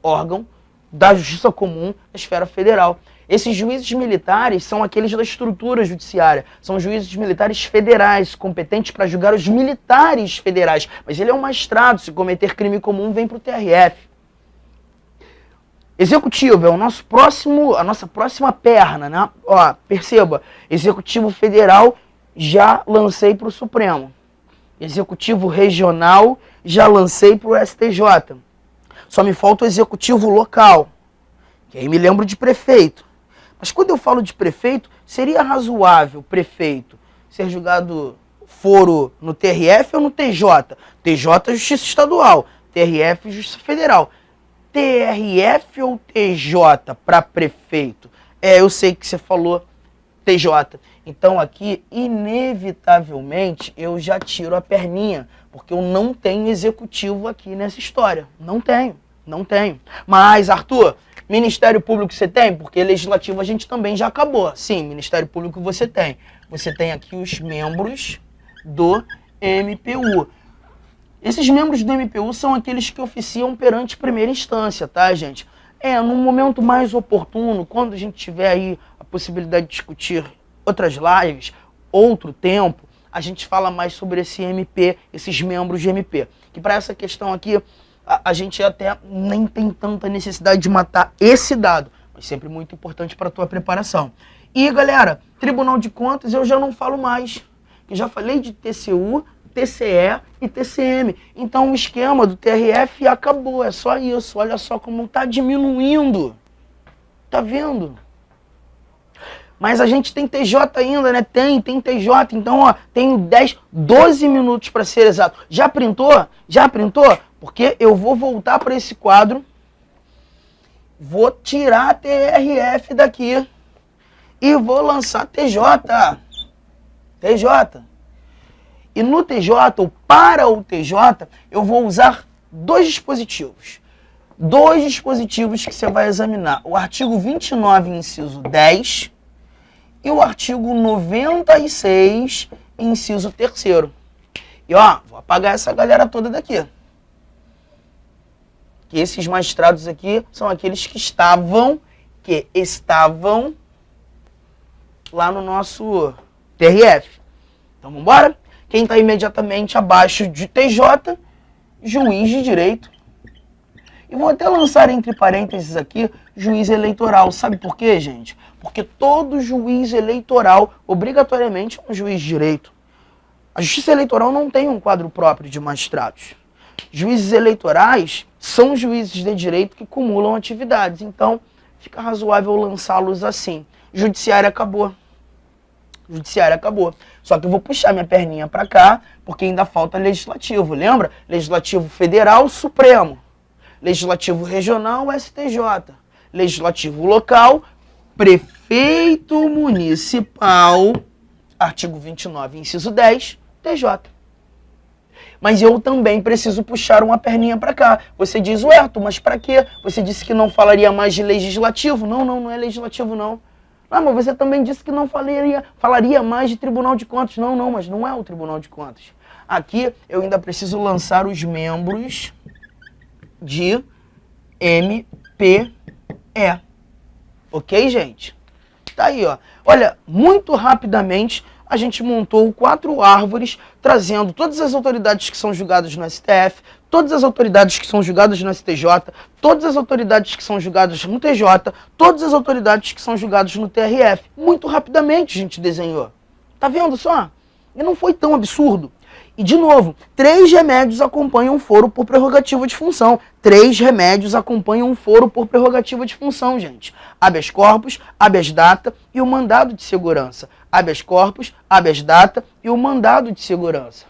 órgão da Justiça Comum da esfera federal. Esses juízes militares são aqueles da estrutura judiciária, são juízes militares federais, competentes para julgar os militares federais. Mas ele é um magistrado, se cometer crime comum, vem para o TRF. Executivo é a nossa próxima perna, né? Ó, perceba, Executivo Federal já lancei para o Supremo. Executivo Regional já lancei para o STJ. Só me falta o Executivo Local, que aí me lembro de prefeito. Mas quando eu falo de prefeito, seria razoável prefeito ser julgado foro no TRF ou no TJ? TJ é Justiça Estadual, TRF Justiça Federal. TRF ou TJ para prefeito? Eu sei que você falou TJ. Então aqui, inevitavelmente, eu já tiro a perninha, porque eu não tenho executivo aqui nessa história. Não tenho. Mas, Arthur, Ministério Público você tem? Porque Legislativo a gente também já acabou. Sim, Ministério Público você tem. Você tem aqui os membros do MPU. Esses membros do MPU são aqueles que oficiam perante primeira instância, tá, gente? Num momento mais oportuno, quando a gente tiver aí a possibilidade de discutir outras lives, outro tempo, a gente fala mais sobre esse MP, esses membros de MP. Que para essa questão aqui, a gente até nem tem tanta necessidade de matar esse dado, mas sempre muito importante para a tua preparação. E galera, Tribunal de Contas eu já não falo mais. Eu já falei de TCU, TCE e TCM. Então o esquema do TRF acabou, é só isso. Olha só como está diminuindo. Tá vendo? Mas a gente tem TJ ainda, né? Tem TJ. Então, ó, tenho 12 minutos para ser exato. Já printou? Já printou? Porque eu vou voltar para esse quadro. Vou tirar a TRF daqui. E vou lançar TJ. TJ. E no TJ, ou para o TJ, eu vou usar dois dispositivos. Dois dispositivos que você vai examinar. O artigo 29, inciso 10, e o artigo 96, inciso 3º. E ó, vou apagar essa galera toda daqui. Que esses magistrados aqui são aqueles que estavam lá no nosso TRF. Então vamos embora? Quem está imediatamente abaixo de TJ, juiz de direito. E vou até lançar entre parênteses aqui, juiz eleitoral. Sabe por quê, gente? Porque todo juiz eleitoral, obrigatoriamente, é um juiz de direito. A Justiça Eleitoral não tem um quadro próprio de magistrados. Juízes eleitorais são juízes de direito que cumulam atividades. Então, fica razoável lançá-los assim. Judiciário acabou. Judiciário acabou. Só que eu vou puxar minha perninha para cá, porque ainda falta legislativo. Lembra? Legislativo Federal, Supremo. Legislativo Regional, STJ. Legislativo Local, Prefeito Municipal, artigo 29, inciso 10, TJ. Mas eu também preciso puxar uma perninha para cá. Você diz, ué, Arthur, mas para quê? Você disse que não falaria mais de legislativo? Não é legislativo, não. Ah, mas você também disse que não falaria mais de Tribunal de Contas. Não, mas não é o Tribunal de Contas. Aqui eu ainda preciso lançar os membros de MPE. Ok, gente? Tá aí, ó. Olha, muito rapidamente a gente montou 4 árvores, trazendo todas as autoridades que são julgadas no STF, todas as autoridades que são julgadas no STJ, todas as autoridades que são julgadas no TJ, todas as autoridades que são julgadas no TRF. Muito rapidamente a gente desenhou. Tá vendo só? E não foi tão absurdo. E, de novo, 3 remédios acompanham um foro por prerrogativa de função. 3 remédios acompanham um foro por prerrogativa de função, gente. Habeas corpus, habeas data e o mandado de segurança. Habeas corpus, habeas data e o mandado de segurança.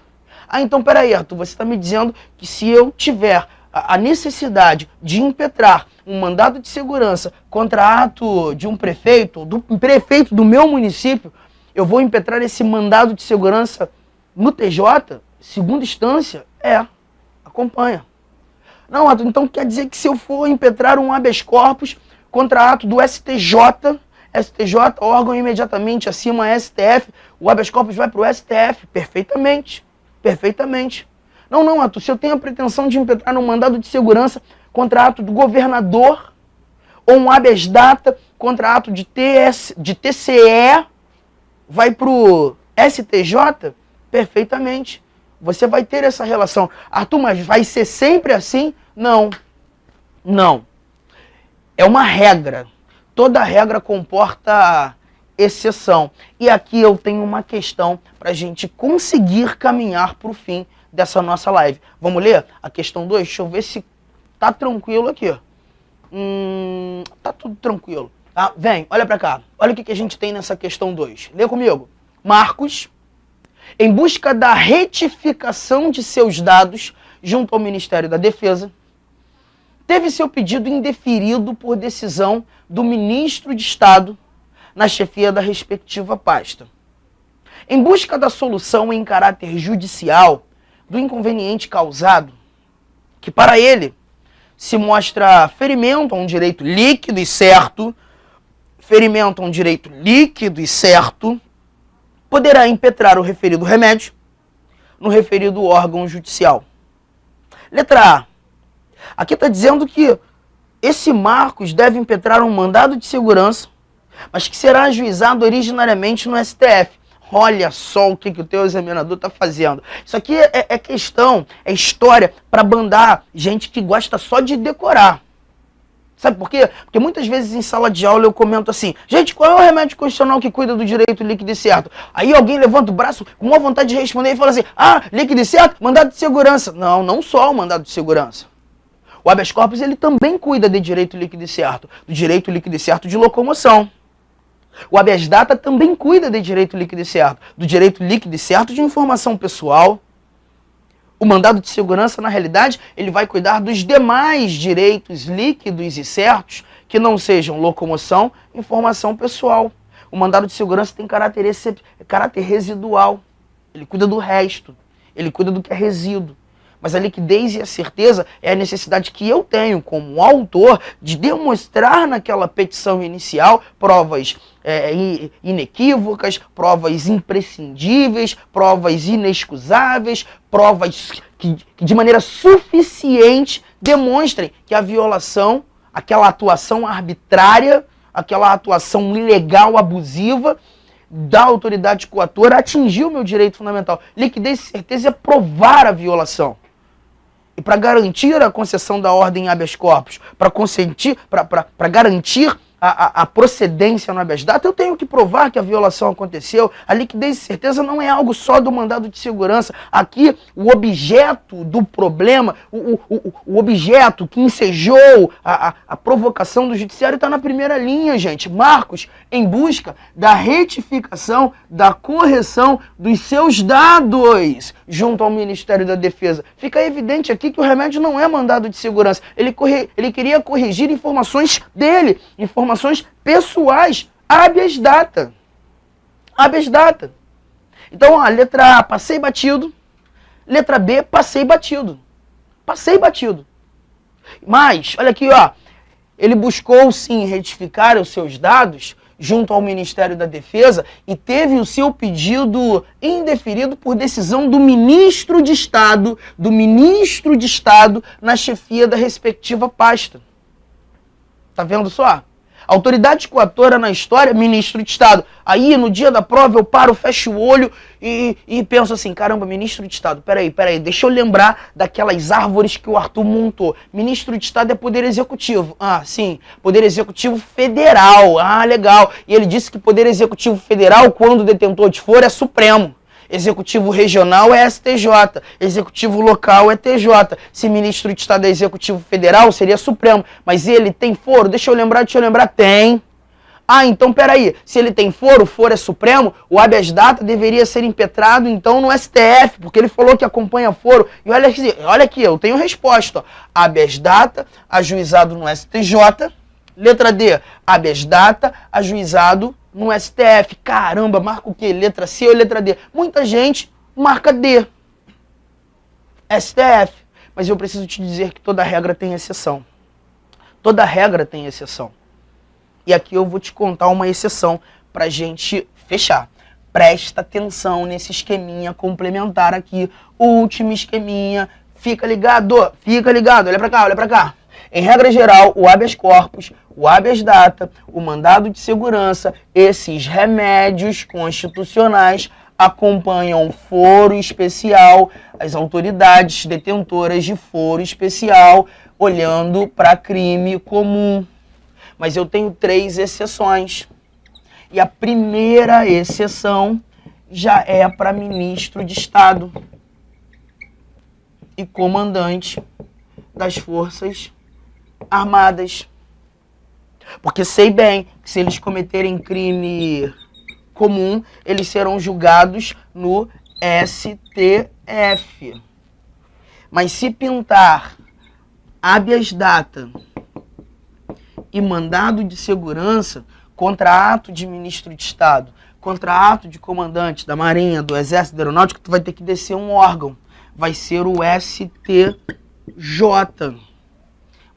Ah, então, peraí, Arthur, você está me dizendo que se eu tiver a necessidade de impetrar um mandado de segurança contra ato de um prefeito, do prefeito do meu município, eu vou impetrar esse mandado de segurança no TJ, segunda instância? Acompanha. Não, Arthur, então quer dizer que se eu for impetrar um habeas corpus contra ato do STJ, órgão imediatamente acima STF, o habeas corpus vai para o STF, perfeitamente, perfeitamente. Não, Arthur, se eu tenho a pretensão de impetrar um mandado de segurança contra ato do governador, ou um habeas data contra ato de TCE, vai para o STJ, perfeitamente. Você vai ter essa relação. Arthur, mas vai ser sempre assim? Não. Não. É uma regra. Toda regra comporta exceção. E aqui eu tenho uma questão para a gente conseguir caminhar para o fim dessa nossa live. Vamos ler a questão 2? Deixa eu ver se tá tranquilo aqui. Tá tudo tranquilo. Tá? Vem, olha para cá. Olha o que a gente tem nessa questão 2. Lê comigo. Marcos, em busca da retificação de seus dados junto ao Ministério da Defesa, teve seu pedido indeferido por decisão do ministro de Estado na chefia da respectiva pasta. Em busca da solução em caráter judicial do inconveniente causado, que para ele se mostra ferimento a um direito líquido e certo, poderá impetrar o referido remédio no referido órgão judicial. Letra A. Aqui está dizendo que esse Marcos deve impetrar um mandado de segurança, mas que será ajuizado originariamente no STF. Olha só o que o teu examinador está fazendo. Isso aqui é questão, é história para bandar gente que gosta só de decorar. Sabe por quê? Porque muitas vezes em sala de aula eu comento assim, gente, qual é o remédio constitucional que cuida do direito líquido e certo? Aí alguém levanta o braço com uma vontade de responder e fala assim, líquido e certo? Mandado de segurança. Não só o mandado de segurança. O habeas corpus ele também cuida de direito líquido e certo, do direito líquido e certo de locomoção. O habeas data também cuida de direito líquido e certo, do direito líquido e certo de informação pessoal. O mandado de segurança, na realidade, ele vai cuidar dos demais direitos líquidos e certos que não sejam locomoção e informação pessoal. O mandado de segurança tem caráter residual. Ele cuida do resto. Ele cuida do que é resíduo. Mas a liquidez e a certeza é a necessidade que eu tenho como autor de demonstrar naquela petição inicial provas inequívocas, provas imprescindíveis, provas inexcusáveis, provas que de maneira suficiente demonstrem que a violação, aquela atuação arbitrária, aquela atuação ilegal, abusiva da autoridade coatora atingiu o meu direito fundamental. Liquidez e certeza é provar a violação. E para garantir a concessão da ordem habeas corpus, para garantir a procedência no habeas data, eu tenho que provar que a violação aconteceu. A liquidez e certeza não é algo só do mandado de segurança. Aqui, o objeto do problema, o objeto que ensejou a provocação do judiciário está na primeira linha, gente. Marcos, em busca da retificação, da correção dos seus dados junto ao Ministério da Defesa. Fica evidente aqui que o remédio não é mandado de segurança. Ele queria corrigir informações dele, informações pessoais, habeas data. Habeas data. Então, a letra A, passei batido. Letra B, passei batido. Passei batido. Mas, olha aqui, ó. Ele buscou, sim, retificar os seus dados junto ao Ministério da Defesa e teve o seu pedido indeferido por decisão do ministro de Estado, na chefia da respectiva pasta. Tá vendo só? Autoridade coatora na história, ministro de Estado. Aí, no dia da prova, eu paro, fecho o olho e penso assim, caramba, ministro de Estado, peraí, deixa eu lembrar daquelas árvores que o Arthur montou. Ministro de Estado é Poder Executivo. Ah, sim, Poder Executivo Federal. Ah, legal. E ele disse que Poder Executivo Federal, quando o detentor de foro, é Supremo. Executivo regional é STJ, executivo local é TJ. Se ministro de Estado é executivo federal, seria Supremo. Mas ele tem foro? Deixa eu lembrar, tem. Ah, então peraí, se ele tem foro, o foro é Supremo, o habeas data deveria ser impetrado então no STF, porque ele falou que acompanha foro. E olha aqui, eu tenho resposta. Ó. Habeas data, ajuizado no STJ. Letra D, habeas data, ajuizado no STF. Caramba, marca o quê? Letra C ou letra D? Muita gente marca D. STF. Mas eu preciso te dizer que toda regra tem exceção. Toda regra tem exceção. E aqui eu vou te contar uma exceção pra gente fechar. Presta atenção nesse esqueminha complementar aqui, o último esqueminha. Fica ligado, olha pra cá, olha pra cá. Em regra geral, o habeas corpus, o habeas data, o mandado de segurança, esses remédios constitucionais acompanham foro especial, as autoridades detentoras de foro especial, olhando para crime comum. Mas eu tenho 3 exceções. E a primeira exceção já é para ministro de Estado e comandante das Forças Armadas. Porque sei bem que se eles cometerem crime comum, eles serão julgados no STF. Mas se pintar habeas data e mandado de segurança contra ato de ministro de Estado, contra ato de comandante da Marinha, do Exército, da Aeronáutica, tu vai ter que descer um órgão. Vai ser o STJ.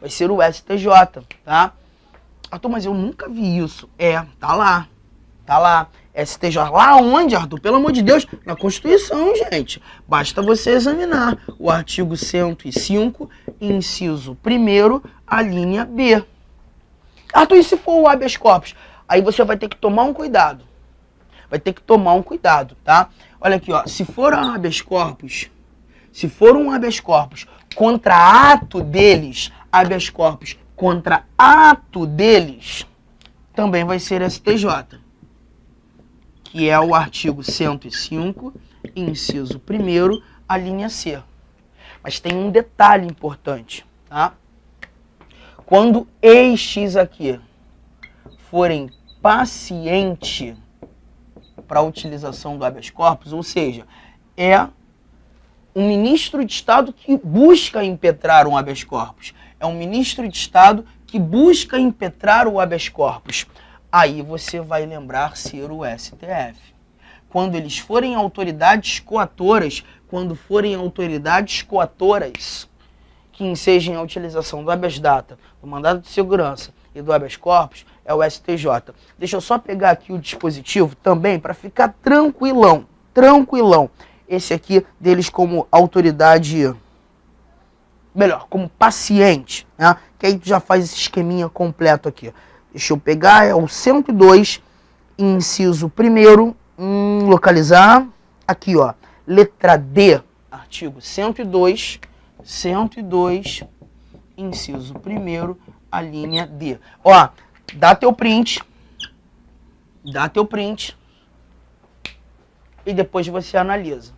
Vai ser o STJ, tá? Arthur, mas eu nunca vi isso. Tá lá. Tá lá. STJ. Lá onde, Arthur? Pelo amor de Deus, na Constituição, gente. Basta você examinar o artigo 105, inciso 1º, a linha B. Arthur, e se for o habeas corpus? Aí você vai ter que tomar um cuidado. Vai ter que tomar um cuidado, tá? Olha aqui, ó. Se for um habeas corpus contra ato deles, habeas corpus contra ato deles, também vai ser STJ. Que é o artigo 105, inciso 1º, a linha C. Mas tem um detalhe importante, tá? Quando estes aqui forem paciente para a utilização do habeas corpus, ou seja, é um ministro de Estado que busca impetrar um habeas corpus. É um ministro de Estado que busca impetrar o habeas corpus. Aí você vai lembrar ser o STF. Quando eles forem autoridades coatoras, que ensejem a utilização do habeas data, do mandado de segurança e do habeas corpus, é o STJ. Deixa eu só pegar aqui o dispositivo também para ficar tranquilão. Esse aqui deles como autoridade, melhor, como paciente, né? Que aí tu já faz esse esqueminha completo aqui. Deixa eu pegar, é o 102, inciso 1º, localizar, aqui ó, letra D, artigo 102, inciso 1º, a linha D. Ó, dá teu print, e depois você analisa.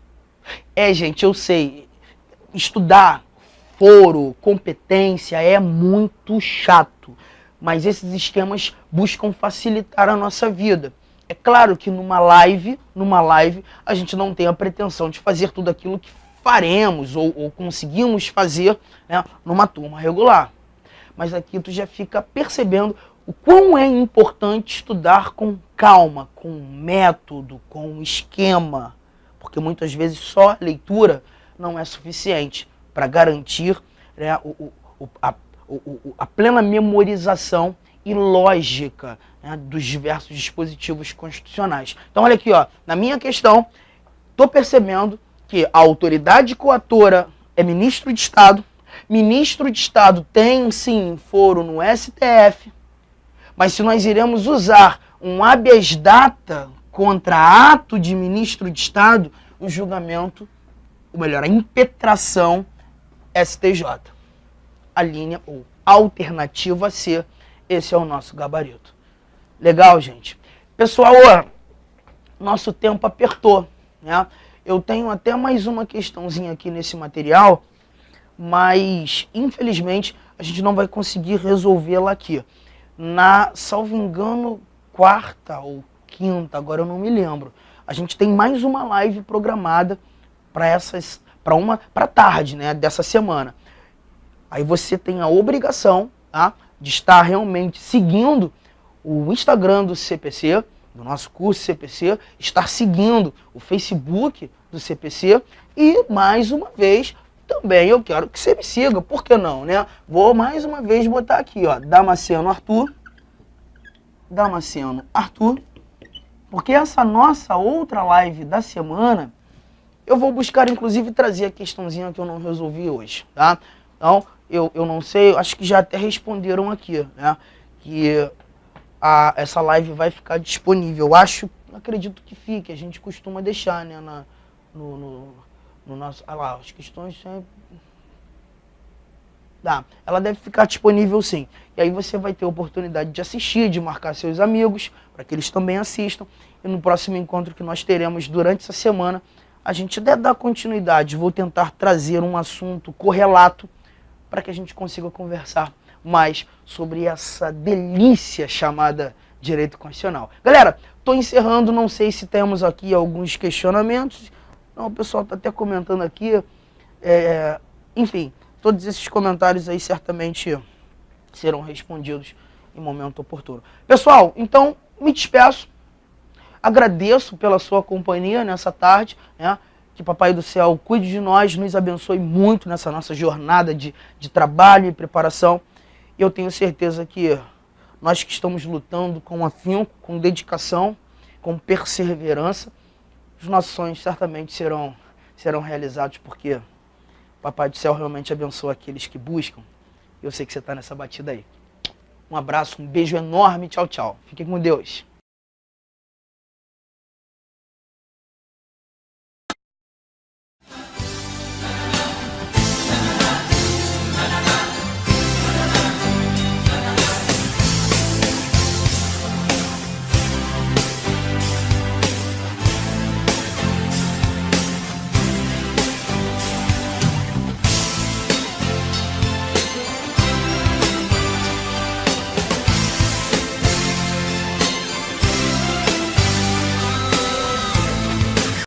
Gente, eu sei, estudar foro, competência é muito chato, mas esses esquemas buscam facilitar a nossa vida. É claro que numa live, a gente não tem a pretensão de fazer tudo aquilo que faremos ou conseguimos fazer, né, numa turma regular. Mas aqui tu já fica percebendo o quão é importante estudar com calma, com método, com esquema, porque muitas vezes só a leitura não é suficiente para garantir, né, a plena memorização e lógica, né, dos diversos dispositivos constitucionais. Então olha aqui, ó, na minha questão, estou percebendo que a autoridade coatora é ministro de Estado. Ministro de Estado tem sim foro no STF, mas se nós iremos usar um habeas data contra ato de ministro de Estado, o julgamento, ou melhor, a impetração STJ. A linha ou alternativa C, esse é o nosso gabarito. Legal, gente? Pessoal, nosso tempo apertou, né? Eu tenho até mais uma questãozinha aqui nesse material, mas infelizmente a gente não vai conseguir resolvê-la aqui. Salvo engano, quarta ou quinta, agora eu não me lembro. A gente tem mais uma live programada para tarde, né, dessa semana. Aí você tem a obrigação, tá, de estar realmente seguindo o Instagram do CPC, do nosso curso CPC, estar seguindo o Facebook do CPC e, mais uma vez, também eu quero que você me siga, por que não, né? Vou mais uma vez botar aqui, ó, Damasceno Arthur, Damasceno Arthur, porque essa nossa outra live da semana, eu vou buscar inclusive trazer a questãozinha que eu não resolvi hoje, tá? Então, eu não sei, acho que já até responderam aqui, né? Que essa live vai ficar disponível. Acredito que fique, a gente costuma deixar, né? No nosso. Ah lá, as questões sempre. Tá, ela deve ficar disponível sim. E aí você vai ter a oportunidade de assistir, de marcar seus amigos, para que eles também assistam. E no próximo encontro que nós teremos durante essa semana, a gente deve dar continuidade. Vou tentar trazer um assunto correlato para que a gente consiga conversar mais sobre essa delícia chamada direito constitucional. Galera, estou encerrando, não sei se temos aqui alguns questionamentos. Não, o pessoal está até comentando aqui. Enfim, todos esses comentários aí certamente serão respondidos em momento oportuno. Pessoal, então me despeço. Agradeço pela sua companhia nessa tarde, né? Que Papai do Céu cuide de nós, nos abençoe muito nessa nossa jornada de trabalho e preparação. E eu tenho certeza que nós que estamos lutando com afinco, com dedicação, com perseverança, os nossos sonhos certamente serão realizados, porque Papai do Céu realmente abençoa aqueles que buscam. Eu sei que você está nessa batida aí. Um abraço, um beijo enorme, tchau, tchau. Fiquem com Deus.